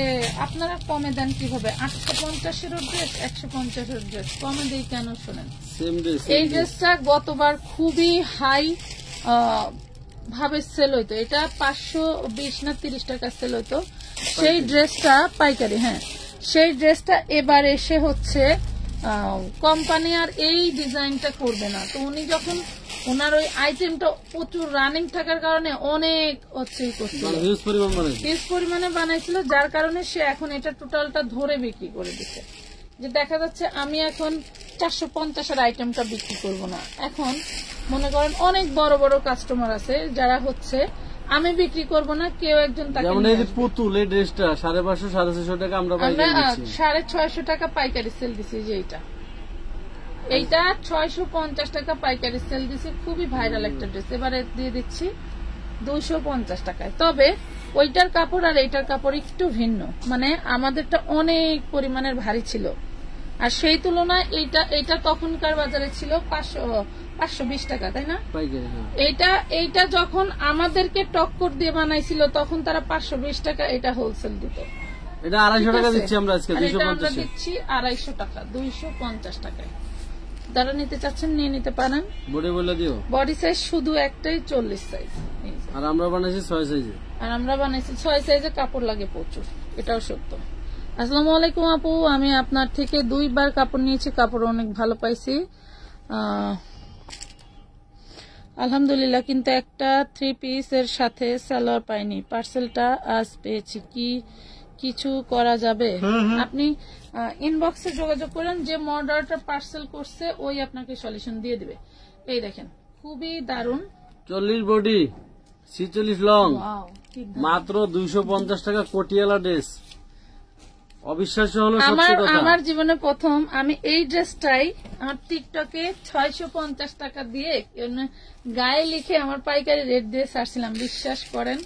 আপনারা কমে দেন কিভাবে? 850-এর ড্রেস 150-এর ড্রেস কমে দেই কেন? শোনেন, এই ড্রেসটা গতবার খুবই হাই ভাবে সেল হইতো, এটা 520 না 30 টাকা সেল হইতো সেই ড্রেসটা পাইকারি। হ্যাঁ সেই ড্রেসটা এবার এসে হচ্ছে কোম্পানি আর এই ডিজাইনটা করবে না। তো উনি যখন ওনার ওই আইটেমটা প্রচুর রানিং থাকার কারণে অনেক হচ্ছে হিউজ পরিমাণে বানাইছিল, যার কারণে সে এখন এটা টোটালটা ধরে বিক্রি করে দিচ্ছে। যে দেখা যাচ্ছে আমি এখন 450-এর আইটেমটা বিক্রি করব না। এখন মনে করেন অনেক বড় বড় কাস্টমার আছে যারা হচ্ছে আমি বিক্রি করব না, কেউ একজন তাকে যেমন এই পুতুল এই ড্রেসটা 550 650 টাকা আমরা পাইকারি দিচ্ছি, 650 টাকা পাইকারি সেল দিছি। যে এইটা 650 টাকা পাইকারি সেল দিছি, খুবই ভাইরাল একটা ড্রেস। এবারে দিয়ে দিচ্ছি 250 টাকায়। তবে ওইটার কাপড় আর এইটার কাপড় একটু ভিন্ন, মানে আমাদেরটা অনেক পরিমাণের ভারী ছিল, আর সেই তুলনায় এইটা তখনকার বাজারে ছিল 520 টাকা, তাই না? এইটা যখন আমাদেরকে টক্কর দিয়ে বানাইছিল তখন তারা 520 টাকা এটা হোলসেল দিত। এটা 250 টাকা দিচ্ছি আমরা আজকে, 250 আমরা দিচ্ছি 250 টাকা, 250 টাকায়। যারা নিতে চাচ্ছেন নিয়ে নিতে পারেন। বডি বলে দিও, বডি সাইজ শুধু একটাই 40 সাইজ, আর আমরা বানাইছি 6 সাইজে। আর আমরা বানাইছি 6 সাইজে, কাপড় লাগে প্রচুর, এটাও সত্য। আসসালামু আলাইকুম আপু, আমি আপনার থেকে 2 বার কাপড় নিয়েছি, কাপড় অনেক ভালো পাইছি। আলহামদুলিল্লাহ, কিন্তু একটা 3 পিসের সাথে সালোয়ার পাইনি। পার্সেলটা আজ পেয়েছি, কি কিছু করা যাবে? আপনি ইনবক্সে যোগাযোগ করেন, যে মডারটা পার্সেল করছে ওই আপনাকে সলিউশন দিয়ে দিবে। এই দেখেন, খুবই দারুণ। 40 বডি 46 লং, ওয়াও, কি দারুণ। মাত্র 250 টাকা কোটিয়ালা ড্রেস। অবিশ্বাস্য হলো সত্যি কথা। আমার জীবনে প্রথম আমি এই ড্রেসটাই আমার টিকটকে 650 টাকা দিয়ে গায়ে লিখে আমার পাইকারি রেট দিয়ে ছাড়ছিলাম। বিশ্বাস করেন,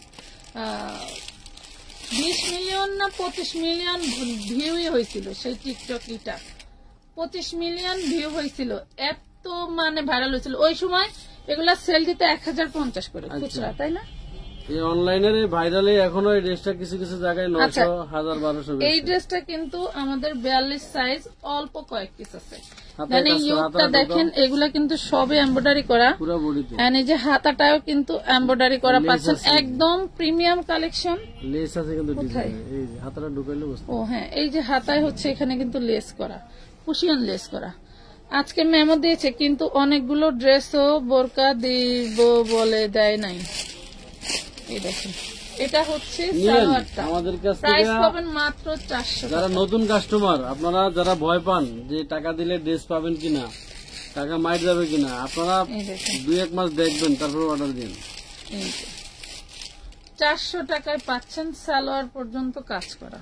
20 মিলিয়ন না 25 মিলিয়ন ভিউই হয়েছিল সেই টিকটকটা। 25 মিলিয়ন ভিউ হয়েছিল, এত মানে ভাইরাল হয়েছিল। ওই সময় এগুলা সেল দিতে 1050 করে খুচরা, তাই না? এই অনলাইনের এই ভাইরালে এখনো এই ড্রেসটা কিছু কিছু জায়গায় 900, 1000, 1200। এই ড্রেসটা কিন্তু আমাদের 42 সাইজ, অল্প কয়েক পিস আছে। মানে ইউকটা দেখেন, এগুলা কিন্তু সবে এমব্রয়ডারি করা, পুরো বডিতে। এন্ড এই যে হাতাটাও কিন্তু এমব্রয়ডারি করা পাচ্ছেন, একদম প্রিমিয়াম কালেকশন। লেস আছে কিন্তু ডিজাইন, এই যে হাতাটা ঢুকাইলে বুঝতে। ও হ্যাঁ, এই যে হাতায় হচ্ছে এখানে কিন্তু লেস করা, কুশিয়ান লেস করা। আজকে মেমো দিয়েছে, কিন্তু অনেকগুলো ড্রেসও বোরকা দিব বলে দেয় নাই। এই দেখেন, এটা হচ্ছে সালোয়ারটা। আমাদের কাছ প্রাইস থেকে পাবেন মাত্র 400 যারা নতুন কাস্টমার, আপনারা যারা ভয় পান যে টাকা দিলে ড্রেস পাবেন কিনা, টাকা মাইট যাবে কিনা, আপনারা এই দেখেন, 2-1 মাস দেখবেন, তারপর অর্ডার দিন। এই যে 400 টাকায় পাচ্ছেন সালোয়ার পর্যন্ত কাজ করা।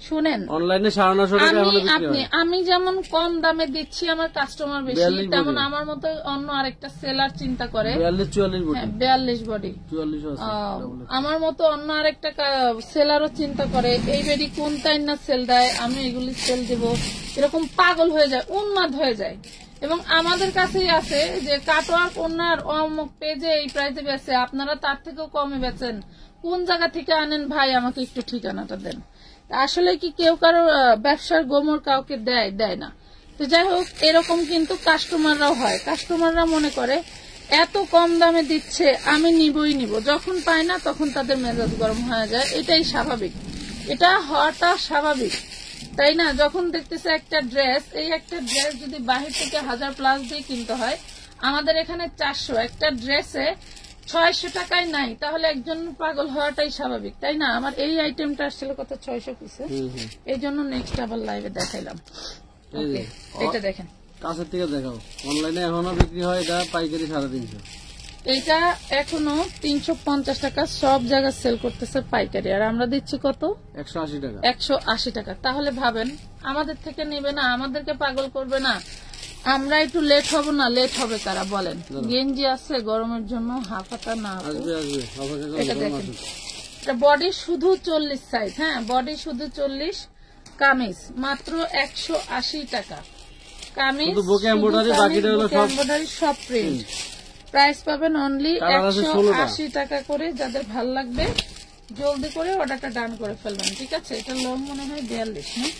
শুনেন, অনলাইনে 950 টাকা এখনো বিক্রি হয়। আমি যেমন কম দামে দিচ্ছি, আমার কাস্টমার বেশি, তেমন আমার মতো অন্য আরেকটা সেলার চিন্তা করে। 42-44 বডি, 42 বডি 44 আছে। আমার মতো অন্য আরেকটা সেলারও চিন্তা করে, এই বেডি কোন টাইম না সেল দেয়, আমি এগুলি সেল দিব, এরকম পাগল হয়ে যায়, উন্মাদ হয়ে যায়। এবং আমাদের কাছেই আছে যে কাটওয়ার্ক ওনার অমুক পেজে এই প্রাইসে বেচে, আপনারা তার থেকেও কমে বেচেন, কোন জায়গা থেকে আনেন ভাই, আমাকে একটু ঠিকানাটা দেন। আসলে কি কেউ কারো ব্যবসার গোমর কাউকে দেয় না। তো যাই হোক, এরকম কিন্তু কাস্টমাররাও হয়। কাস্টমাররা মনে করে এত কম দামে দিচ্ছে, আমি নিবই নিব, যখন পায় না তখন তাদের মেজাজ গরম হয়ে যায়। এটাই স্বাভাবিক, এটা হওয়াটা স্বাভাবিক, তাই না? যখন দেখতেছে একটা ড্রেস, এই একটা ড্রেস যদি বাহির থেকে 1000+ দিয়ে কিনতে হয়, আমাদের এখানে 400, একটা ড্রেসে 600 টাকায় নাই, তাহলে একজন পাগল হওয়াটাই স্বাভাবিক, তাই না? আমার এই আইটেমটা আসছিল কত, 600 পিসে, এই জন্য নেক্সট আবার লাইভে দেখাইলাম। এটা দেখেন, কাছের থেকে দেখাও। অনলাইনে এখনো বিক্রি হয় এটা পাইকারি 350। এটা এখনো 350 টাকা সব জায়গায় সেল করতেছে পাইকারি, আর আমরা দিচ্ছি কত, 180 টাকা। 180 টাকা। তাহলে ভাবেন, আমাদের থেকে নেবে না, আমাদেরকে পাগল করবে না, আমরা একটু লেট হব না? লেট হবে কারা বলেন? গেঞ্জি আছে গরমের জন্য, হাফাতা না। এটা দেখেন, এটা বডি শুধু 40 সাইজ, হ্যাঁ বডি শুধু 40, কামিজ মাত্র 180 টাকা। কামিজ এমব্রয়ডারি সব প্রিন্ট, প্রাইস পাবেন অনলি 180 টাকা করে। যাদের ভাল লাগবে জলদি করে অর্ডারটা ডান করে ফেলবেন, ঠিক আছে? এটা লং মনে হয় 42, হ্যাঁ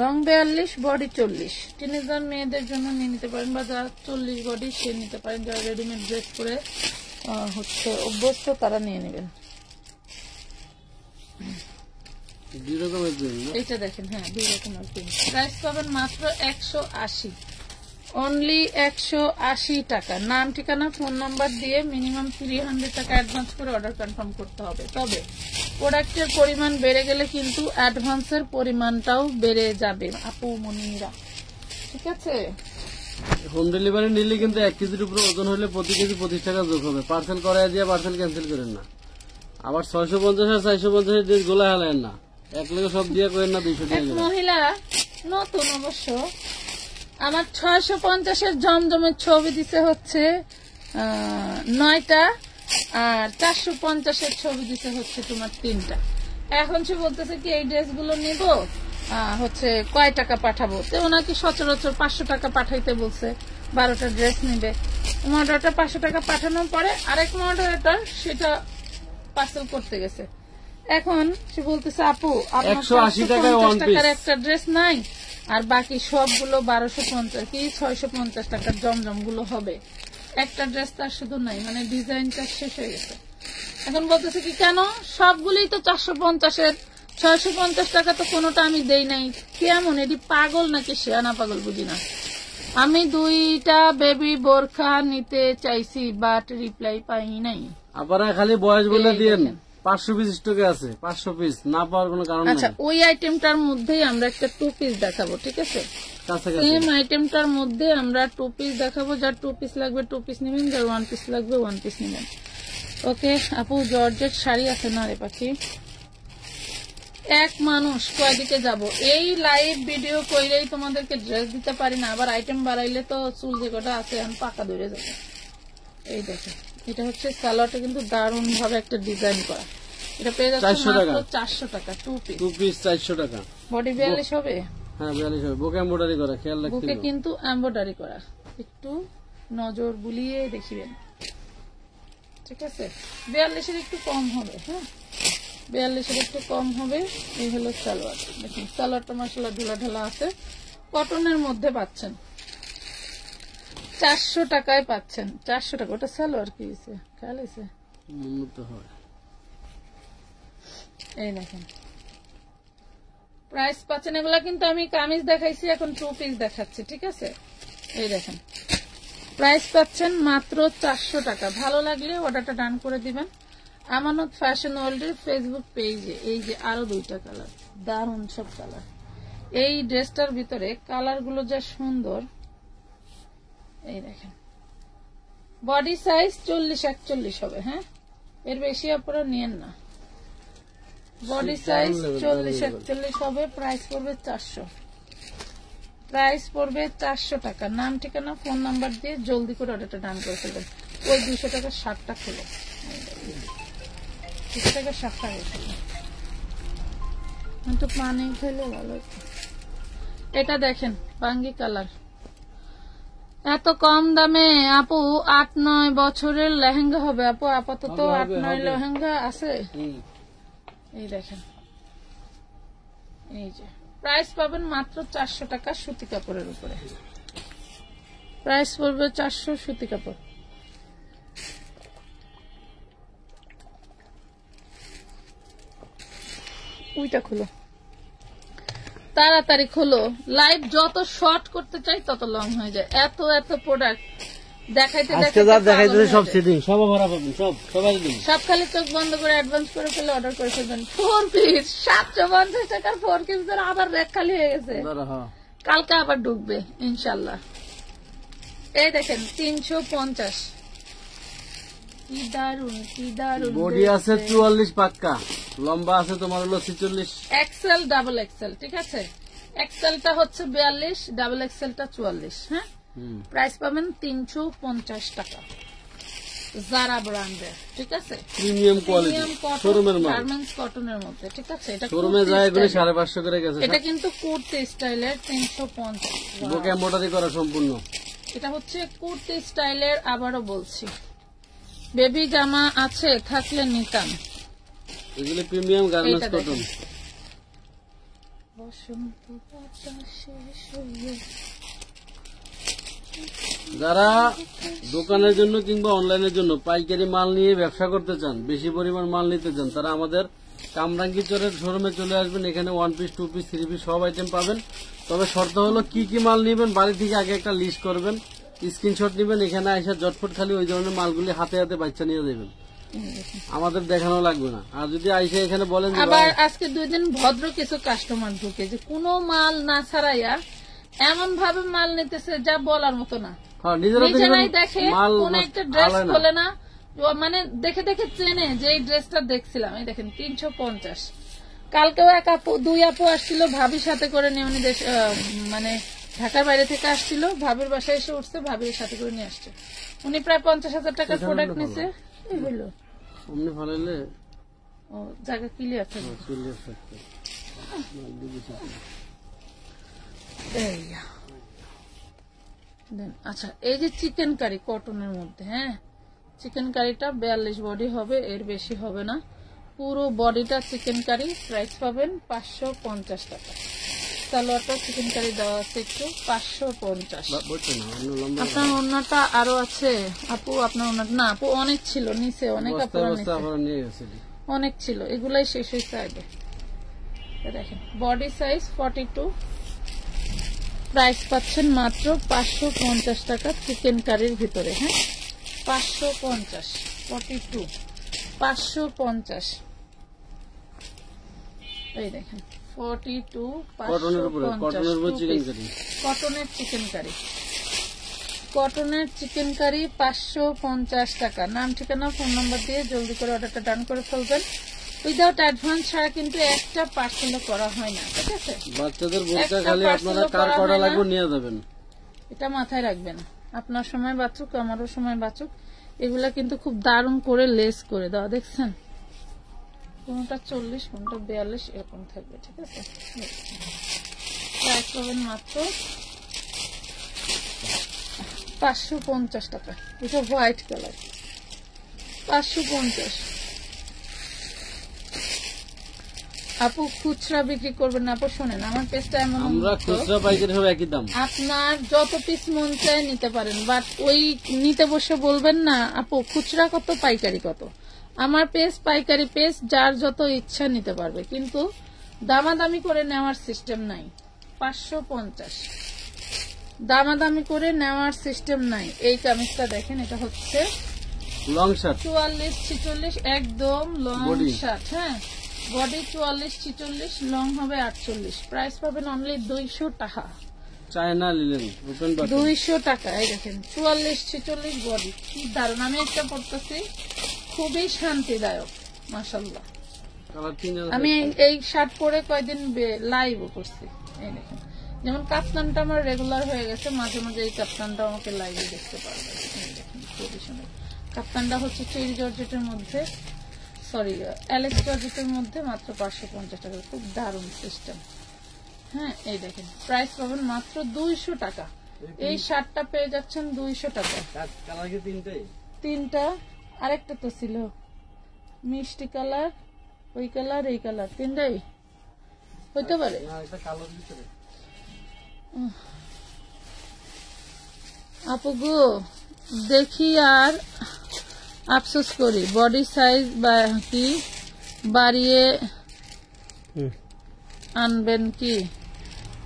লং 42, বডি 40। টিনেজার মেয়েদের জন্য নিয়ে নিতে পারেন, বা যারা 40 বডি সে নিতে পারেন, যারা রেডিমেড ড্রেস করে হচ্ছে অভ্যস্ত তারা নিয়ে নেবেন। এটা দেখেন, হ্যাঁ 2 রকমের প্রিন্ট। প্রাইস পাবেন মাত্র 180, অনলি 180 টাকা। নাম, ঠিকানা, ফোন নাম্বার দিয়ে মিনিমাম 300 টাকা অ্যাডভান্স করে অর্ডার কনফার্ম করতে হবে। তবে প্রোডাক্টের পরিমাণ বেড়ে গেলে কিন্তু অ্যাডভান্সের পরিমাণটাও বেড়ে যাবে আপু মনিরা, ঠিক আছে? হোম ডেলিভারি নিলে কিন্তু 1 কেজির উপরে ওজন হলে প্রতি কেজি 25 টাকা যোগ হবে। পার্সেল করাই দিয়ে পার্সেল ক্যান্সেল করেন না। আবার 650 আর 450 এর ড্রেস গোলা হেলেন না, এক লগে সব দিয়ে করেন না 200 টাকা। মহিলা নতুন অবশ্য আমার 650-এর জমজমের ছবি দিতে হচ্ছে 9টা, আর 450-এর ছবি দিতে হচ্ছে তোমার 3টা। এখন সে বলতেছে কি এই ড্রেসগুলো নিব, হচ্ছে কয় টাকা পাঠাবো? তো ওনাকে সচরাচর 500 টাকা পাঠাইতে বলছে, 12টা ড্রেস নিবে। মডারটা 500 টাকা পাঠানোর পরে আরেক মডারেটার সেটা পার্সেল করতে গেছে। এখন সে বলতেছে আপু আপনার 180 টাকার একটা ড্রেস নাই, আর বাকি সবগুলো 1250 কি 650 টাকার জমজম গুলো হবে, একটা ড্রেস তার শুধু নাই, মানে ডিজাইনটা শেষ হয়ে গেছে। এখন বলতেছে কি কেন, সবগুলোই তো 450-এর, 650 টাকা তো কোনোটা আমি দেই নাই। কেমন এটি পাগল নাকি শেয়ানা পাগল বুঝি না। আমি 2টা বেবি বোরখা নিতে চাইছি বাট রিপ্লাই পাই নাই। আপনারা খালি বয়স বলে দিয়েন, 500 পিস স্টকে আছে, 500 পিস না পাওয়ার কোনো কারণ আচ্ছা, নাই। ওই আইটেমটার মধ্যেই আমরা একটা 2 পিস দেখাবো, ঠিক আছে? কাছাকাছি সেম আইটেমটার মধ্যে আমরা 2 পিস দেখাবো। যার 2 পিস লাগবে 2 পিস নেবেন, যার 1 পিস লাগবে 1 পিস নেবেন। ওকে আপু, জর্জেট শাড়ি আছে না রে পাখি? এক মানুষ কয়দিকে যাব? এই লাইভ ভিডিও কইলেই তোমাদেরকে ড্রেস দিতে পারি না, আবার আইটেম বাড়াইলে তো চুল যে কটা আছে এখন পাকা ধরে যাবে। এই দেখো, এটা হচ্ছে সালোয়ারটা কিন্তু দারুণ ভাবে একটা ডিজাইন করা। এটা পেয়ে যাচ্ছে 400 টাকা। 2 পিস 400 টাকা। বডি 42 হবে? হ্যাঁ 42 হবে। বুকে এমব্রয়ডারি করা, খেয়াল রাখতে বুকে কিন্তু এমব্রয়ডারি করা, একটু নজর বুলিয়ে দেখিবেন, ঠিক আছে? 42-এর একটু কম হবে। হ্যাঁ 42-এর একটু কম হবে। এই হলো সালোয়ার। দেখুন সালোয়ারটা মাশাআল্লাহ ঢোলা ঢোলা আছে, কটনের মধ্যে পাচ্ছেন। 400 টাকায় পাচ্ছেন। 400 টাকা। ওটা সালোয়ার কি হয়েছে খেয়াল হয়েছে? এই দেখেন প্রাইস পাচ্ছেন। এগুলা কিন্তু আমি কামিজ দেখাইছি, এখন 2 পিস দেখাচ্ছি, ঠিক আছে? এই দেখেন প্রাইস পাচ্ছেন মাত্র 400 টাকা। ভালো লাগলে অর্ডারটা ডান করে দিবেন। আমানত ফ্যাশন ওয়ার্ল্ডের ফেসবুক পেজে এই যে আরো 2টা কালার, দারুণ সব কালার। এই ড্রেসটার ভিতরে কালার গুলো যা সুন্দর। এই দেখেন বডি সাইজ 40-41 হবে। হ্যাঁ এর বেশি আপনারা নিয়েন না। বডি সাইজ 40-41 হবে। প্রাইস পড়বে 400। প্রাইস পড়বে 400 টাকা। নাম ঠিকানা ফোন নাম্বার দিয়ে জলদি করে অর্ডারটা ডান করে ফেলবেন। ওই 200 টাকা শার্টটা খুলো, 200 টাকা শার্টটা রেখে কিন্তু পানি খেলে ভালো। এটা দেখেন বাঙ্গি কালার, এত কম দামে আপু। 8-9 বছরের লেহেঙ্গা হবে আপু। আপাতত 8-9 লেহেঙ্গা আছে। এই দেখেন, এই যে প্রাইস পাবেন মাত্র 400 টাকা সুতি কাপড়ের উপরে। প্রাইস পড়বে 400 সুতি কাপড়। ওইটা খুলো, তাড়াতাড়ি খুলো। লাইভ যত শর্ট করতে চাই তত লং হয়ে যায়। এত এত প্রোডাক্ট দেখাইতে দেখাইতে সব সেটিং সব ভরা পাবেন, সব সবাই দিন। সব খালি চোখ বন্ধ করে অ্যাডভান্স করে ফেলে অর্ডার করে ফেলবেন। 4 পিস 750 টাকার 4 পিস ধরে আবার রেক খালি হয়ে গেছে। কালকে আবার ঢুকবে ইনশাল্লাহ। এই দেখেন 350। কি দারুন, কি দারুন। বডি আছে 44 পাক্কা, লম্বা আছে তোমার হলো 46। এক্সেল ডাবল এক্সেল, ঠিক আছে? এক্সেলটা হচ্ছে 42, ডাবল এক্সেলটা 44। হ্যাঁ প্রাইস পাবেন 350 টাকা। জারা ব্র্যান্ডের, ঠিক আছে? প্রিমিয়াম কোয়ালিটি, শোরুমের মাল, গার্মেন্টস কটনের মধ্যে, ঠিক আছে? এটা শোরুমে যায় এগুলো 550 করে গেছে। এটা কিন্তু কুর্তি স্টাইলের 350। বুকে এমব্রয়ডারি করা সম্পূর্ণ। এটা হচ্ছে কুর্তি স্টাইলের। আবারও বলছি বেবি জামা আছে থাকলে নিতাম। এগুলো প্রিমিয়াম গার্মেন্টস কটন। যারা দোকানের জন্য কিংবা অনলাইনের জন্য পাইকারি মাল নিয়ে ব্যবসা করতে চান, বেশি পরিমাণ মাল নিতে চান, তারা আমাদের কামরাঙ্গীরচরের শোরুমে চলে আসবেন। এখানে 1 পিস 2 পিস 3 পিস সব আইটেম পাবেন। তবে শর্ত হলো কি কি মাল নেবেন বাড়ি থেকে আগে একটা লিস্ট করবেন, স্ক্রিনশট নেবেন। এখানে এসে জটফট খালি ওই ধরনের মালগুলি হাতে হাতে বাচ্চা নিয়ে দেবেন, আমাদের দেখানো লাগবে না। আর যদি আইসে এখানে বলেন, আবার আজকে 2 দিন ভদ্র কিছু কাস্টমার ঢুকে যে কোনো মাল না ছাড়াইয়া এমন ভাবে মাল নিতেছে যা বলার মতো না। নিজেরাই দেখে কোন একটা ড্রেস খোলে না, মানে দেখে দেখে চেনে যে এই ড্রেসটা দেখছিলাম। এই দেখেন 350। কালকেও 2 আপু আসছিল ভাবির সাথে করে নিয়ে, উনি মানে ঢাকার বাইরে থেকে আসছিল, ভাবির বাসায় এসে উঠছে, ভাবির সাথে করে নিয়ে আসছে। উনি প্রায় 50,000 টাকার প্রোডাক্ট নিছে। এই হলো অমনি ফলাইলে ও জায়গা ক্লিয়ার থাকে। আচ্ছা এই যে চিকেন কারি কটনের মধ্যে, হ্যাঁ চিকেন কারিটা 42 বডি হবে, এর বেশি হবে না। পুরো বডিটা চিকেন কারি। প্রাইস পাবেন 550 টাকা। সালোয়ারটা চিকেন কারি দেওয়া আছে একটু 550। আপনার ওড়নাটা আরো আছে আপু? আপনার ওড়নাটা না আপু, অনেক ছিল নিচে, অনেক অনেক ছিল, এগুলাই শেষ হয়েছে আগে। দেখেন বডি সাইজ 42, প্রাইস পাচ্ছেন মাত্র 550 টাকা চিকেন কারির ভিতরে। হ্যাঁ 550, 42, 550। এই দেখেন 42, 550 কটনের চিকেন কারি। কটনের চিকেন কারি 550 টাকা। নাম ঠিকানা ফোন নাম্বার দিয়ে জলদি করে অর্ডারটা ডান করে ফেলবেন। উইদাউট অ্যাডভান্স ছাড়া কিন্তু একটা পার্সেলও করা হয় না, ঠিক আছে? বাচ্চাদের বলতে খালি আপনারা কার কটা লাগবে নিয়ে যাবেন, এটা মাথায় রাখবেন। আপনার সময় বাঁচুক, আমারও সময় বাঁচুক। এগুলা কিন্তু খুব দারুণ করে লেস করে দেওয়া, দেখছেন? কোনটা 40, কোনটা 42 এরকম থাকবে, ঠিক আছে? প্রাইস পাবেন মাত্র 550 টাকা। এটা হোয়াইট কালার, 550। আপু খুচরা বিক্রি করবেন না? আপু শোনেন, আমার পেজটা এমন, আমরা খুচরা পাইকারি সব একই দাম। আপনার যত পিস মন চায় নিতে পারেন, বাট ওই নিতে বসে বলবেন না আপু খুচরা কত পাইকারি কত। আমার পেজ পাইকারি পেজ, যার যত ইচ্ছা নিতে পারবে, কিন্তু দামাদামি করে নেওয়ার সিস্টেম নাই। 550 দামাদামি করে নেওয়ার সিস্টেম নাই। এই কামিজটা দেখেন, এটা হচ্ছে লং শার্ট 44, 46 একদম লং শার্ট। হ্যাঁ বডি 44, 46, লং হবে 48। প্রাইস পাবেন অনলি 200 টাকা। চায়না লিলেন ওপেন বাটন 200 টাকা। এই দেখেন 44, 46 বডি, কি দারুণ। আমি একটা পরতেছি, খুবই শান্তিদায়ক মাশাআল্লাহ। আমি এই শার্ট পরে কয়দিন লাইভও করছি। এই দেখেন, যেমন কাপ্তানটা আমার রেগুলার হয়ে গেছে, মাঝে মাঝে এই কাপ্তানটা আমাকে লাইভে দেখতে পারবে। এই দেখেন ট্রেডিশনাল কাপ্তানটা হচ্ছে চেরি জর্জেটের মধ্যে, সরি অ্যালেক্স জর্জেটের মধ্যে, মাত্র 550 টাকা। খুব দারুণ সিস্টেম। হ্যাঁ এই দেখেন প্রাইস পাবেন মাত্র 200 টাকা। এই শার্টটা পেয়ে যাচ্ছেন 200 টাকা। তিনটা, আরেকটা তো ছিল মিষ্টি কালার, ওই কালার, এই কালার, তিনটাই হইতে পারে। আপু গো দেখি আর আফসোস করি, বডি সাইজ কি বাড়িয়ে আনবেন কি?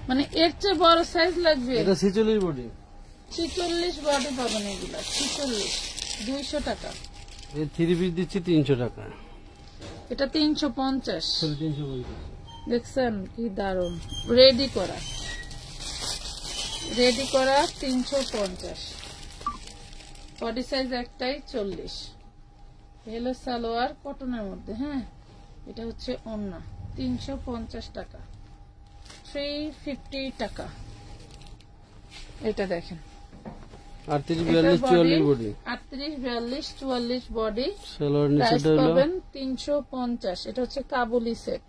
মানে এর চেয়ে বড় সাইজ লাগবে? এটা 46 বডি, 46 বডি পাবেন এগুলা। 46, 200 টাকা। এই 3 পিস দিচ্ছি 300 টাকা। এটা 350। 350 দেখছেন কি দারুন। রেডি করা, রেডি করা 350। বডি সাইজ একটাই 40। হলো সালোয়ার কটনের মধ্যে। হ্যাঁ এটা হচ্ছে ওড়না, 350 টাকা, 350 টাকা। এটা দেখেন 38, 42, 44 বডি, 38, 42, 44 বডি। সালোয়ার নিচেটা হলো 350। এটা হচ্ছে কাবুলি সেট,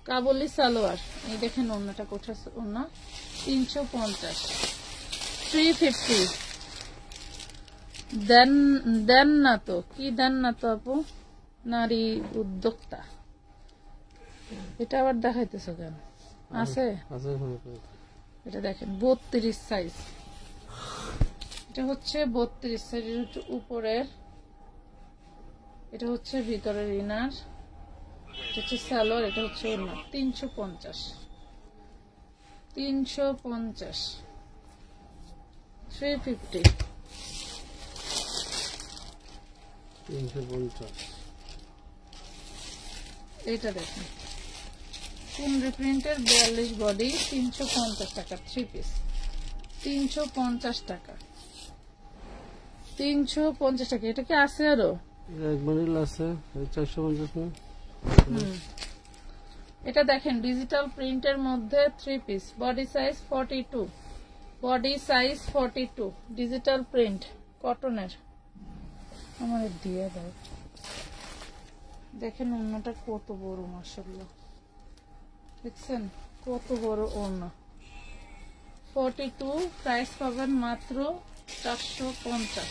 কাবুলি সালোয়ার। এই দেখেন ওড়নাটা, কোঠা ওড়না, 350, 350। দেন না তো, কি দেন না তো আপু? নারী উদ্যোক্তা। এটা আবার দেখাইতেছো কেন? আছে, এটা দেখেন 32 সাইজ। এটা হচ্ছে 32 সাইজ, হচ্ছে উপরের, এটা হচ্ছে ভিতরের ইনার, এটা হচ্ছে সালোয়ার, এটা হচ্ছে ওড়না। 350, 350, 350, 350। এটা দেখেন কুমড়ি প্রিন্টের 42 বডি, 350 টাকা। 3 পিস 350 টাকা, 350 টাকা। এটা কি আছে আরো? এক বান্ডিল আছে 450 না। এটা দেখেন ডিজিটাল প্রিন্টের মধ্যে 3 piece, body size 42, body size 42, digital print কটনের। আমার দিয়ে দাও, দেখেন ওড়নাটা কত বড় মাশাআল্লাহ। দেখছেন কত বড় ওড়না। 42, প্রাইস পাবেন মাত্র 450,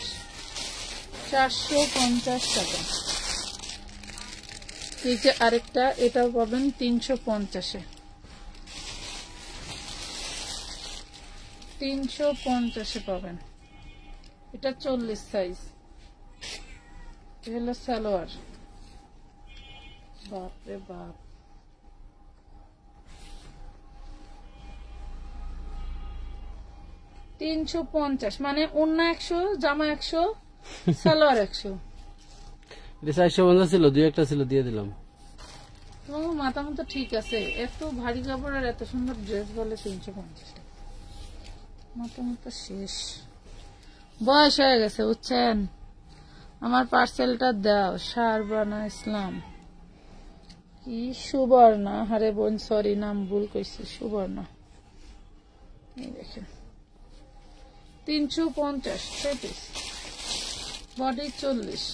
450 টাকা। এই যে আরেকটা, এটাও পাবেন 350-এ, 350-এ পাবেন। এটা 40 সাইজ। হলো সালোয়ার। বাপরে বাপ, 350 মানে ওন্না 100, জামা 100, সালোয়ার 100। এটা 450 ছিল, দুই একটা ছিল, দিয়ে দিলাম। তোমার মাথা মতো ঠিক আছে, এত ভারী কাপড় আর এত সুন্দর ড্রেস বলে 350 টাকা। মাথা মতো শেষ, বয়স হয়ে গেছে বুঝছেন। আমার পার্সেলটা দাও। শারবানা ইসলাম, কি সুবর্ণা, হারে বোন সরি নাম ভুল কইছি, সুবর্ণা। এই দেখেন 350 পিস, বডি 40,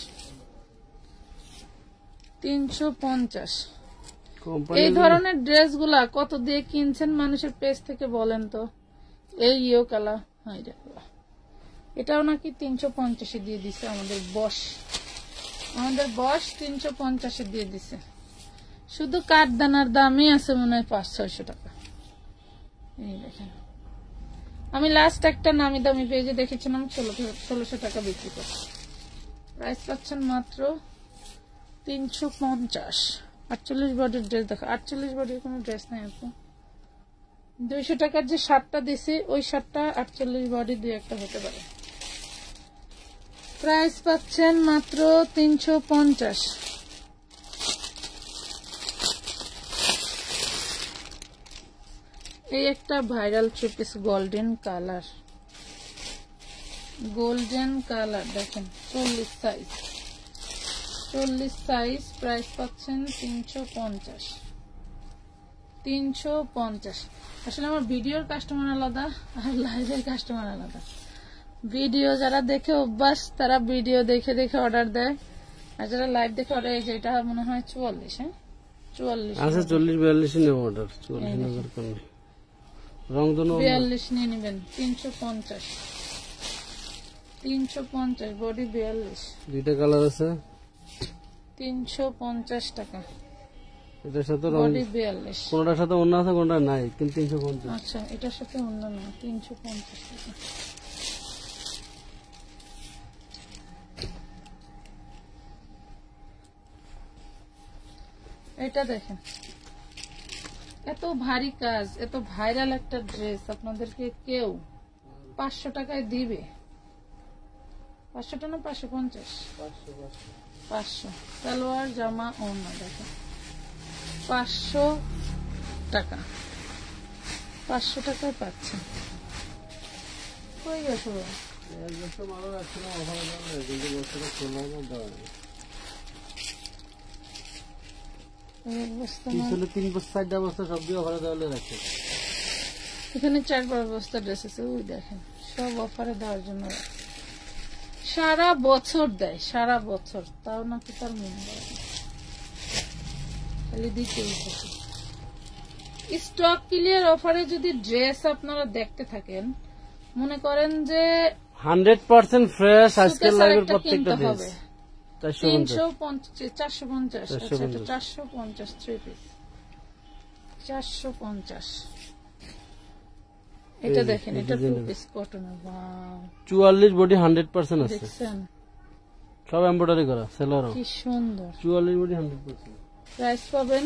350। এই ধরনের ড্রেস গুলা কত দিয়ে কিনছেন মানুষের পেজ থেকে বলেন তো? এই ইয়ো কালা, হ্যাঁ এটাও নাকি 350 দিয়ে দিছে আমাদের বস। 350 দিয়ে দিছে। শুধু কাঠদানার দামই আছে মনে হয় 500-600 টাকা। এই দেখেন, আমি লাস্ট একটা নামি দামি পেজে দেখেছিলাম 1600 টাকা বিক্রি করে। প্রাইস পাচ্ছেন মাত্র 350। 48 বডির ড্রেস দেখো, 48 বডির কোনো ড্রেস নাই আপু। 200 টাকার যে শার্টটা দিছি ওই শার্টটা 48 বডি দুই একটা হতে পারে। প্রাইস পাচ্ছেন মাত্র 350। এই একটা viral three piece golden colour, দেখেন 40 সাইজ। প্রাইস পাচ্ছেন 350। আসলে আমার ভিডিওর কাস্টমার আলাদা আর লাইভের কাস্টমার আলাদা। ভিডিও যারা দেখে অভ্যাস তারা ভিডিও দেখে দেখে অর্ডার দেয়, আর যারা লাইভ দেখে অর্ডার, এটা মনে হয় 44। হ্যাঁ 44 আচ্ছা 40-42 নেব অর্ডার, 44 নজর কোন রং দনো 42 নিয়ে নেবেন। 350 বডি 42, দুইটা কালার আছে, 350 টাকা। এটার সাথে রং বডি 42, কোনটার সাথে অন্য আছে কোনটা নাই, কিন্তু 350। আচ্ছা এটার সাথে অন্য না, 350 টাকা। এটা দেখেন, এত ভারী কাজ, এত ভাইরাল একটা ড্রেস আপনাদেরকে কেউ 500 টাকায় দিবে? 500 টাকা না 550? 500। সালোয়ার জামা ওড়না দেখেন 500 টাকা, 500 টাকায় পাচ্ছেন। কই গেছো? এখানে 4 বস্তা ড্রেস আছে, ওই দেখেন সব অফারে দেওয়ার জন্য। সারা বছর দেয়, সারা বছর, তাও নাকি তার মন খালি দিতেই থাকে। স্টক ক্লিয়ার অফারে যদি ড্রেস আপনারা দেখতে থাকেন, মনে করেন যে 100% ফ্রেশ। আজকের লাইভের প্রত্যেকটা ড্রেস 350, 450, 450 3 পিস 450। এটা দেখেন, এটা 2 পিস কটনের, ওয়াও 44 বডি 100% আছে, দেখছেন সব এমব্রয়ডারি করা, সেলর কি সুন্দর। 44 বডি 100%। প্রাইস পাবেন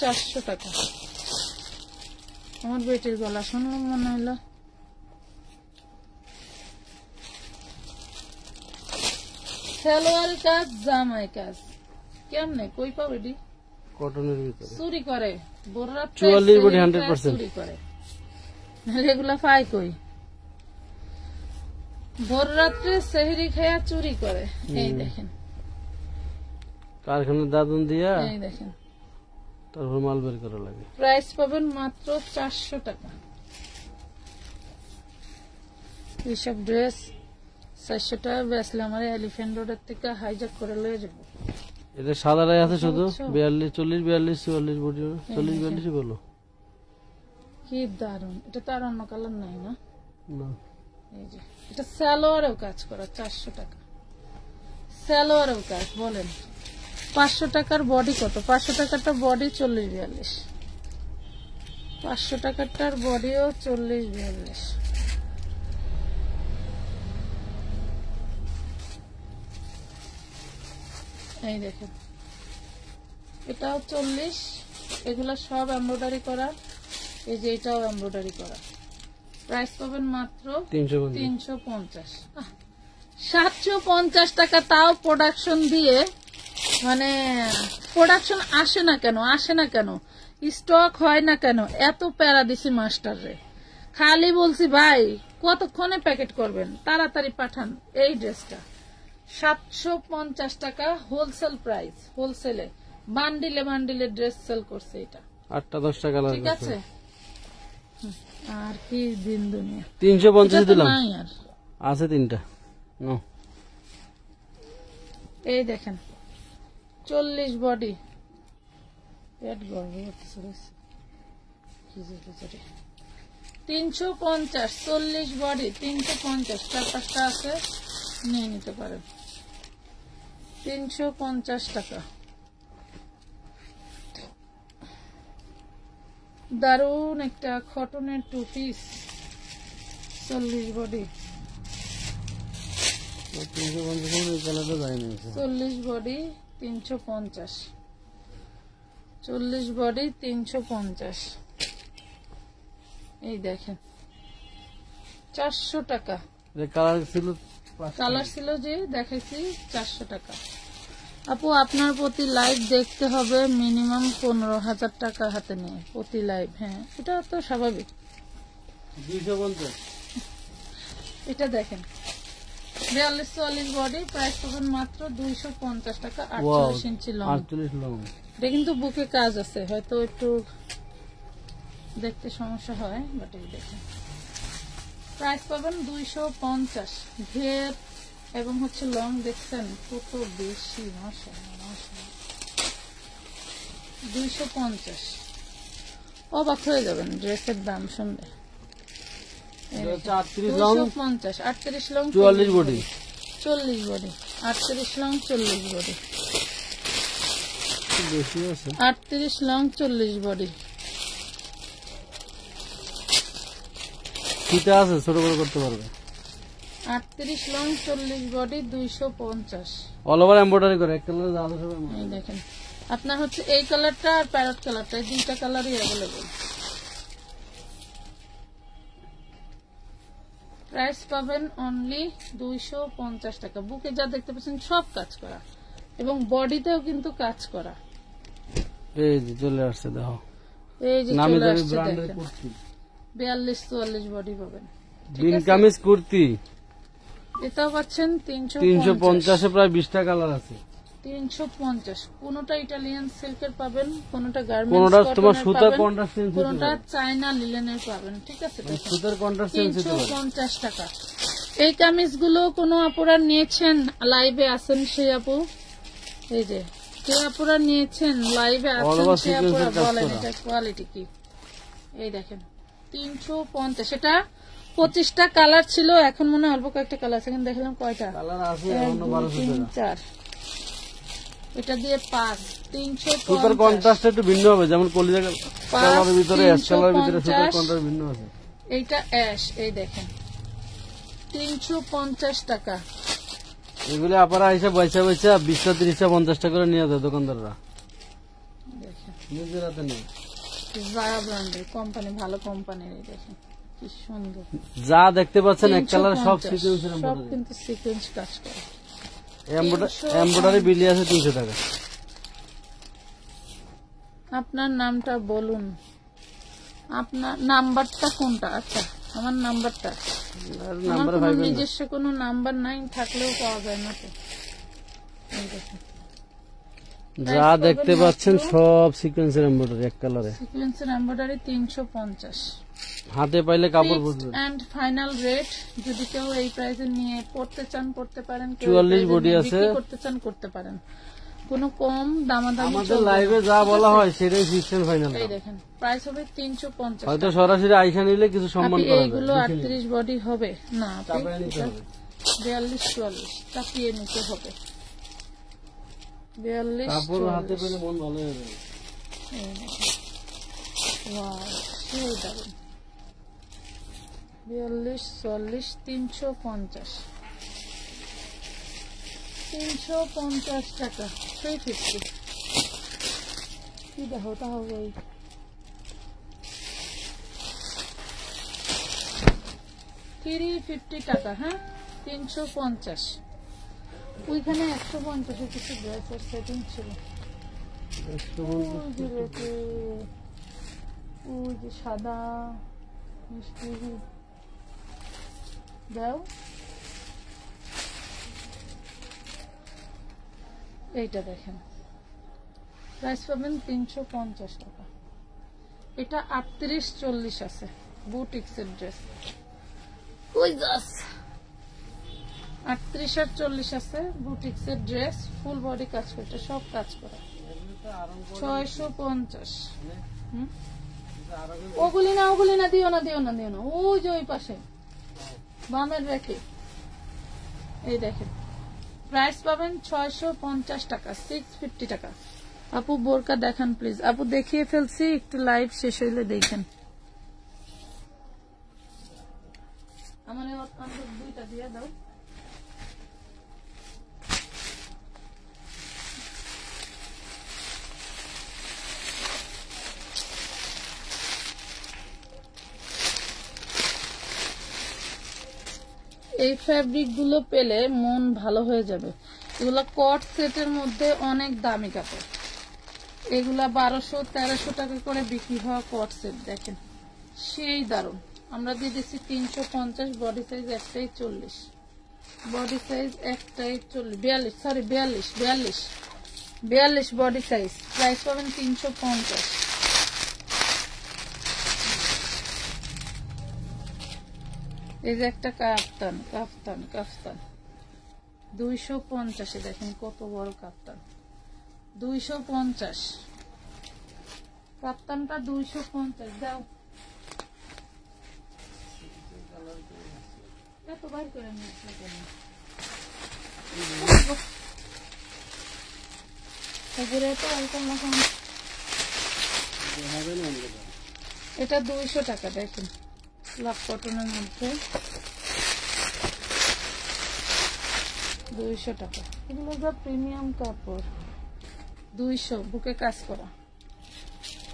400 টাকা। আমার বেটির গলা শুনলাম মনে হলো। সালোয়ার কাজ, জামাই কাজ, কেমনে কই পাবে? কটনের ভিতরে চুরি করে, বোররা 44 বডি 100% চুরি করে, এগুলা পাই কই? ভোর রাত্রে সেহরি খেয়া চুরি করে। এই দেখেন কারখানার দাদন দিয়া, এই দেখেন তারপর মাল বের করা লাগে। প্রাইস পাবেন মাত্র 400 টাকা। এইসব ড্রেস 400 টাকা বেচলে আমার এলিফ্যান্ট রোডের থেকে হাইজ্যাক করে লয়ে যাবো। এটা সাদারাই আছে শুধু 42, 40, 42, 44 বডি, 40, 42 বলো। কি দারুন, এটা তো আর অন্য কালার নাই না? না, এই যে এটা সালোয়ারেও কাজ করা, 400 টাকা সালোয়ারেও কাজ। বলেন 500 টাকার বডি কত? 500 টাকারটা বডি 40-42, 500 টাকারটার বডিও 40-42। এই দেখেন এটাও 40, এগুলা সব এমব্রয়ডারি করা। এই যে এটাও এমব্রয়ডারি করা, প্রাইস পাবেন মাত্র 350। 750 টাকা, তাও প্রোডাকশন দিয়ে। মানে প্রোডাকশন আসে না কেন, স্টক হয় না কেন, এত প্যারা দিছি মাস্টার রে। খালি বলছি ভাই কতক্ষণে প্যাকেট করবেন, তাড়াতাড়ি পাঠান। এই ড্রেসটা 750 টাকা হোলসেল প্রাইস, হোলসেলে বান্ডিলে ড্রেস সেল করছে এটা। 8-10 টাকা ঠিক আছে, আর কি দিন দুনিয়া। 350 দিলাম, নাই আর আছে 3টা। এই দেখেন 40 বডি, পেট গর্ব করতেছে 350, 40 বডি 350, 4-5টা আছে, নিয়ে নিতে পারেন। 350 টাকা। দারুন একটা কটনের 2 পিস, 40 বডি, 40 বডি 350, 40 বডি 350। এই দেখেন 400 টাকা। কালার ছিল যে দেখাইছি 400 টাকা। আপু আপনার প্রতি লাইভ দেখতে হবে মিনিমাম 15,000 টাকা হাতে নিয়ে প্রতি লাইভ। হ্যাঁ এটা তো স্বাভাবিক। 250। এটা দেখেন 42-44 বডি, প্রাইস পাবেন মাত্র 250 টাকা। 48 ইঞ্চি লং। এটা কিন্তু বুকে কাজ আছে, হয়তো একটু দেখতে সমস্যা হয়, বাট এই দেখেন প্রাইস পাবেন 250। ঘের এবং হচ্ছে লং দেখছেন কত বেশি, মাশাআল্লাহ 250। অবাক হয়ে যাবেন ড্রেসের দাম শুনলে। 38 long 250, 38 long 44 body, 40 body, 38 long 40 body, বেশি আছে। 38 লং 40 বডি। ফিতা আছে, ছোট বড় করতে পারবে। 38 long 40 body 250। All over embroidery করে, এক কালারে যা আছে সব এমব্রয়ডারি। এই দেখেন আপনার হচ্ছে এই কালারটা আর প্যারট কালারটা, এই দুইটা কালারই अवेलेबल। প্রাইস পাবেন অনলি 250 টাকা। বুকে যা দেখতে পাচ্ছেন সব কাজ করা এবং বডিতেও কিন্তু কাজ করা। এই যে চলে আসছে, দেখো এই যে নামি চলে দামি আসছে ব্র্যান্ডের দেখেন, কুর্তি, 42-44 বডি পাবেন। বিন কামিজ কুর্তি এটাও পাচ্ছেন 350 এ প্রায় 20টা কালার আছে। 350। কোনটা ইটালিয়ান সিল্কের পাবেন, কোনটা কোনটা গার্মেন্টস তোমার কটনের সুতার পাবেন, কন্ট্রাস্ট চেঞ্জ হতে কোনটা পারে, চায়না লিলেনের পাবেন। ঠিক আছে, দেখেন সুতার কন্ট্রাস্ট চেঞ্জ হতে পারে। 350 টাকা। এই কামিজগুলো কোন আপুরা নিয়েছেন লাইভে আছেন সেই আপু, এই যে কে আপুরা নিয়েছেন লাইভে আছেন সেই আপুরা বলেন এটা কোয়ালিটি কি। এই দেখেন 350। এটা 25টা কালার ছিল, এখন মনে হয় অল্প কয়েকটা কালার আছে, কিন্তু দেখলাম কয়টা কালার আছে 1 অন্য 2 1200 3 টাকা। 4, এটা দিয়ে 5, সুতার 350। কন্ট্রাস্ট একটু ভিন্ন হবে, যেমন কলিজা কালারের ভিতরে অ্যাশ কালারের ভিতরে সুতার 350 কন্ট্রাস্ট ভিন্ন আছে। এইটা অ্যাশ, এই দেখেন 350 টাকা। এগুলো আপনারা এসে বৈশা 20টা 30টা 50টা করে নিয়ে যায় দোকানদাররা, দেখেন নিজের হাতে নেই। জারা ব্র্যান্ডের কোম্পানি, ভালো কোম্পানির। এই দেখেন কি সুন্দর, যা দেখতে পাচ্ছেন এক কালার সব 350, সিকোয়েন্সের সব এমব্রয়ডারি। কিন্তু সিকোয়েন্স কাজ করে। এমব্রয়ডারি বিলি আছে 300 টাকা। আপনার নামটা বলুন, আপনার নাম্বারটা কোনটা? আচ্ছা আমার নাম্বারটা, আমার নাম্বার কোনো পাইবেন না। নিজস্ব কোনো নাম্বার নাই, থাকলেও পাওয়া যায় না তো। এই দেখেন যা দেখতে পাচ্ছেন সব সিকোয়েন্সের এমব্রয়ডারি এক কালারে। সিকোয়েন্সের এমব্রয়ডারি 350। হাতে পাইলে কাপড় বুঝবে। এন্ড ফাইনাল রেট, যদি কেউ এই প্রাইসে নিয়ে পড়তে চান পড়তে পারেন, কেউ 44 বডি আছে, বিক্রি করতে চান করতে পারেন, কোনো কম দামাদামি আমাদের লাইভে যা বলা হয় সেটাই সিস্টেম ফাইনাল। এই দেখেন প্রাইস হবে 350। হয়তো সরাসরি আইসা নিলে কিছু সম্মান করা যাবে। এইগুলো 38 বডি হবে না, চাপিয়ে নিতে হবে। 42-44 চাপিয়ে নিতে হবে। 42 কাপড় হাতে পেলে মন ভালো হয়ে যাবে। ওয়াও সেই দারুন। 42-44 350, 350 টাকা। 350 কি দেখো তাহলে 350 টাকা। হ্যাঁ 350। ওইখানে 150 কিছু ড্রেসের সেটিং ছিল। ওই যে সাদা মিষ্টি দাও, এইটা দেখেন প্রাইস পাবেন 350 টাকা। এটা 38-40 আছে, বুটিক্সের ড্রেস। ওই জাস 38 আর 40 আছে, বুটিক্সের ড্রেস, ফুল বডি কাজ করতে, সব কাজ করা। 650। ওগুলি না দিও না। ওই যে ওই পাশে বামের রেখে, এই দেখেন প্রাইস পাবেন 650 টাকা, 650 টাকা। আপু বোরকা দেখান প্লিজ। আপু দেখিয়ে ফেলছি, একটু লাইভ শেষ হইলে দেখেন। আমার দুইটা দিয়ে দাও। এই ফ্যাব্রিক গুলো পেলে মন ভালো হয়ে যাবে। এগুলা কট সেটের মধ্যে অনেক দামি কাপড়। এগুলা 1200-1300 টাকা করে বিক্রি হওয়া কট সেট। দেখেন সেই দারুন। আমরা দিয়ে দিচ্ছি 350। বডি সাইজ একটাই 40, বডি সাইজ একটাই 42 বডি সাইজ। প্রাইস পাবেন 350। এই যে একটা কাফতান 250। দেখেন কত বড় কাফতান, 250। কাপ্তানটা 250 দাও। এত বাইর করে নিয়েছি কেন? এটা 200 টাকা। দেখেন লাভ কটনের মধ্যে 200 টাকা। এগুলো যা প্রিমিয়াম কাপড়। 200 বুকে কাজ করা।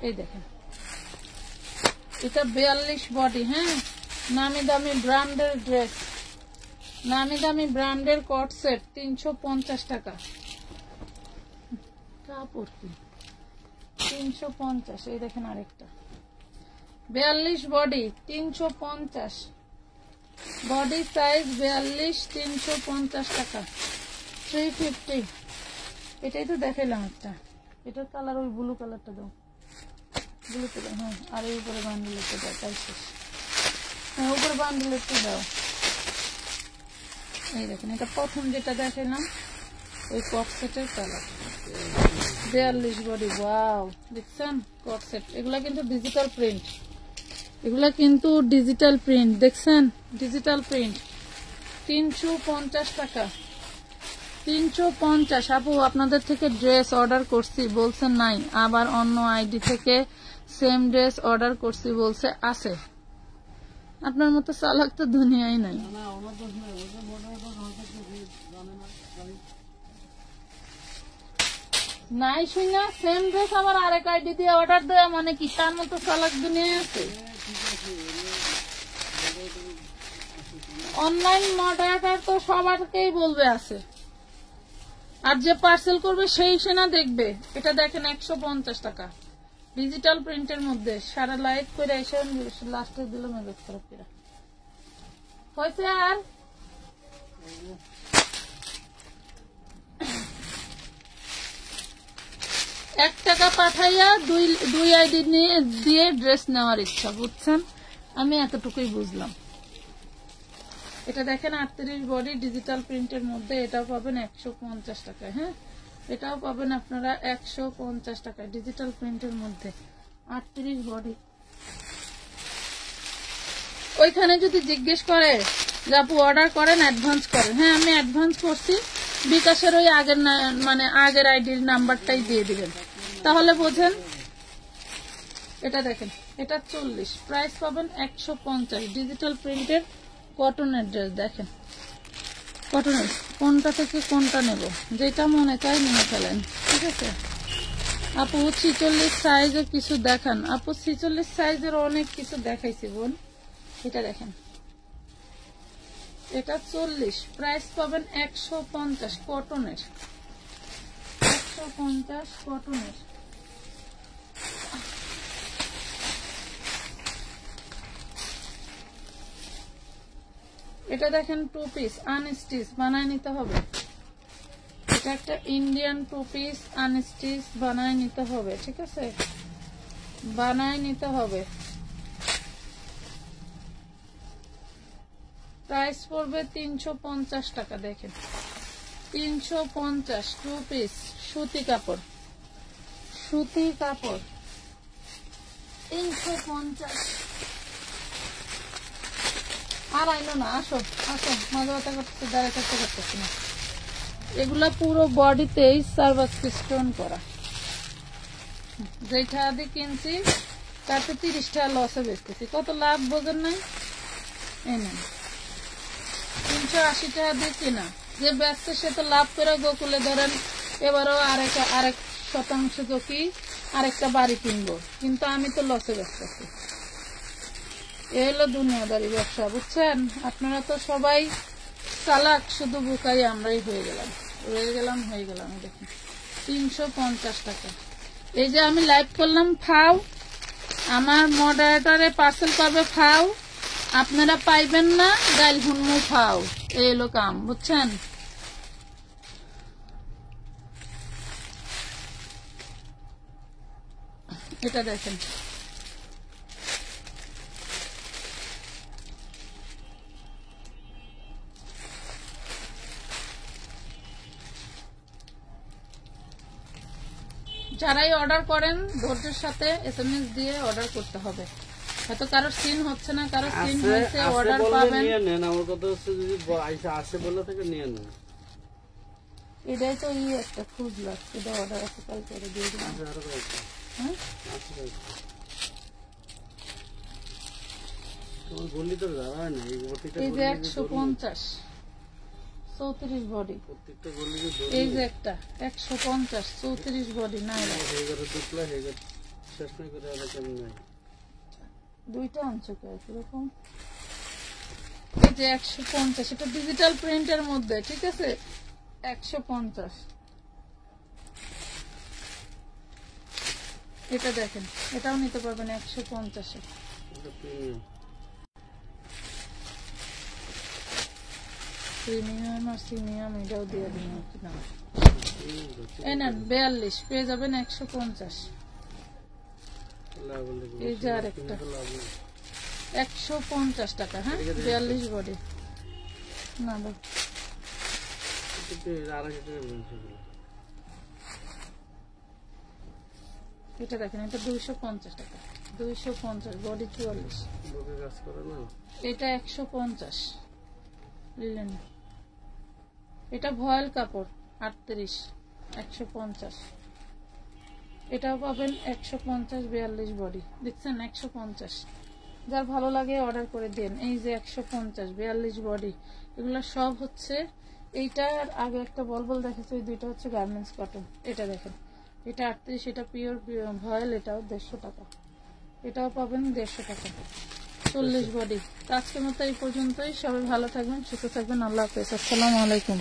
এই দেখেন এটা 42 বডি। হ্যাঁ নামি দামি ব্র্যান্ডের ড্রেস, নামি দামি ব্র্যান্ডের কট সেট 350 টাকা। কাপড় কি 350। এই দেখেন আরেকটা 42 বডি 350, বডি সাইজ 42, 350 টাকা, 350। এটাই তো দেখাইলাম একটা। এটার কালার ওই ব্লু কালারটা দাও, ব্লুতে দাও। হ্যাঁ আর এই উপরে বান্ডিলেরটা দাও, তাই শেষ। হ্যাঁ উপরে বান্ডিলেরটা দাও। এই দেখেন এটা প্রথম যেটা দেখাইলাম ওই কট সেটের কালার, 42 বডি। ওয়াও দেখছেন কট সেট। এগুলা কিন্তু ডিজিটাল প্রিন্ট, দেখছেন ডিজিটাল প্রিন্ট। 350 টাকা, 350। আপু আপনাদের থেকে ড্রেস অর্ডার করছি বলছেন নাই, আবার অন্য আইডি থেকে সেম ড্রেস অর্ডার করছি বলছে আছে। আপনার মতো চালাক তো দুনিয়ায় নাই। নাই শুনা সেম ড্রেস আবার আরেক আইডি দিয়ে অর্ডার দেওয়া মানে কি তার মতো চালাক দুনিয়ায় আছে? অনলাইন মডারেটর তো সবারকেই বলবে আছে, আর যে পার্সেল করবে সেই সেনা দেখবে। এটা দেখেন 150 টাকা, ডিজিটাল প্রিন্টের মধ্যে। সারা লাইট করে এসে লাস্টে দিল মেজাজ খারাপ করে হয়েছে। আর ৳1 পাঠাইয়া দুই আইডি দিয়ে ড্রেস নেওয়ার ইচ্ছা, বুঝছেন? আমি এতটুকুই বুঝলাম। এটা দেখেন 38 বডি ডিজিটাল প্রিন্টের মধ্যে। এটাও পাবেন 150 টাকায়। হ্যাঁ এটাও পাবেন আপনারা 150 টাকায় ডিজিটাল প্রিন্টের মধ্যে, 38 বডি। ওইখানে যদি জিজ্ঞেস করে যে আপু অর্ডার করেন অ্যাডভান্স করেন, হ্যাঁ আমি অ্যাডভান্স করছি, বিকাশের ওই আগের আইডির নাম্বারটাই দিয়ে দিবেন, তাহলে বোঝেন। এটা দেখেন এটা 40, প্রাইস পাবেন 150। ডিজিটাল প্রিন্টের কটনের ড্রেস। দেখেন কটনের কোনটা থেকে কোনটা নেব, যেটা মনে চাই নিয়ে ফেলেন, ঠিক আছে? আপু 46 সাইজের কিছু দেখান। আপু 46 সাইজের অনেক কিছু দেখাইছি বোন। এটা দেখেন এটা 40, প্রাইস পাবেন 150 কটনের, 150 কটনের। এটা দেখেন 2 পিস আনস্টিচ বানায় নিতে হবে। এটা একটা ইন্ডিয়ান 2 পিস আনস্টিচ বানায় নিতে হবে, ঠিক আছে, বানায় নিতে হবে। প্রাইস পড়বে 350 টাকা। দেখেন 350 2 পিস সুতি কাপড়, সুতি কাপড় 350। আর আইনো না, আসো আসো, মজা কথা করতে দাঁড়িয়ে থাকতে পারতেছি না। এগুলা পুরো বডিতেই সার্ভাস স্টোন করা, যেটা আদি কিনছি তাতে 30 টাকা লসে বেচতেছি, কত লাভ বোঝেন নাই। এই নেন 380 টাকা দিয়ে কিনা, যে বেচছে সে তো লাভ করে গোকুলে ধরেন এবারও আরেক শতাংশ কি আরেকটা বাড়ি কিনবো, কিন্তু আমি তো লসে বেচতেছি। এ হলো দুনিয়াদারি ব্যবসা, বুঝছেন। আপনারা তো সবাই চালাক, শুধু বুকাই আমরাই হয়ে গেলাম। দেখুন 350 টাকা। এই যে আমি লাইভ করলাম ফাও, আমার মডারেটরে পার্সেল করবে ফাও, আপনারা পাইবেন না গাইল হুনমু ফাও। এই হলো কাম, বুঝছেন। এটা দেখেন যারাই অর্ডার করেন ধৈর্যের সাথে SMS দিয়ে অর্ডার করতে হবে। হয়তো কারো সিন হচ্ছে না, কারো সিন হয়েছে, অর্ডার পাবেন। আমার কথা হচ্ছে যদি আসে বলে থেকে নিয়ে নেন। এটাই তো একটা খুঁজলাম, এটা অর্ডার আছে, কাল করে দিয়ে দিলাম। হ্যাঁ বললি তো দাঁড়ায় না, এই যে 150 34 বডি, এই যে একটা 150 34 বডি নাই, দুইটা আনছো কিরকম। এই যে 150, এটা ডিজিটাল প্রিন্টের মধ্যে, ঠিক আছে, 150। এটা দেখেন, এটাও নিতে পারবেন 150-এ। প্রিমিয়াম আর সিনিয়াম এটাও দিয়ে দিন। এই নেন 42 পেয়ে যাবেন 150। এই যে আরেকটা 150 টাকা। হ্যাঁ 42 বডি না দাও। এটা দেখেন, এটা 250 টাকা, 250 বডি 44। এটা 150 নিলেন। এটা ভয়েল কাপড় 38 150। এটাও পাবেন 150 42 বডি, দেখছেন 150। যার ভালো লাগে অর্ডার করে দেন। এই যে 150 42 বডি, এগুলো সব হচ্ছে। এইটার আগে একটা বলবল দেখেছে, ওই দুইটা হচ্ছে গার্মেন্টস কটন। এটা দেখেন, এটা 38, এটা পিওর ভয়েল, এটাও 150 টাকা। এটাও পাবেন 150 টাকা, 40 বডি। আজকের মতো এই পর্যন্তই। সবাই ভালো থাকবেন, সুস্থ থাকবেন। আল্লাহ হাফেজ, আসসালামু আলাইকুম।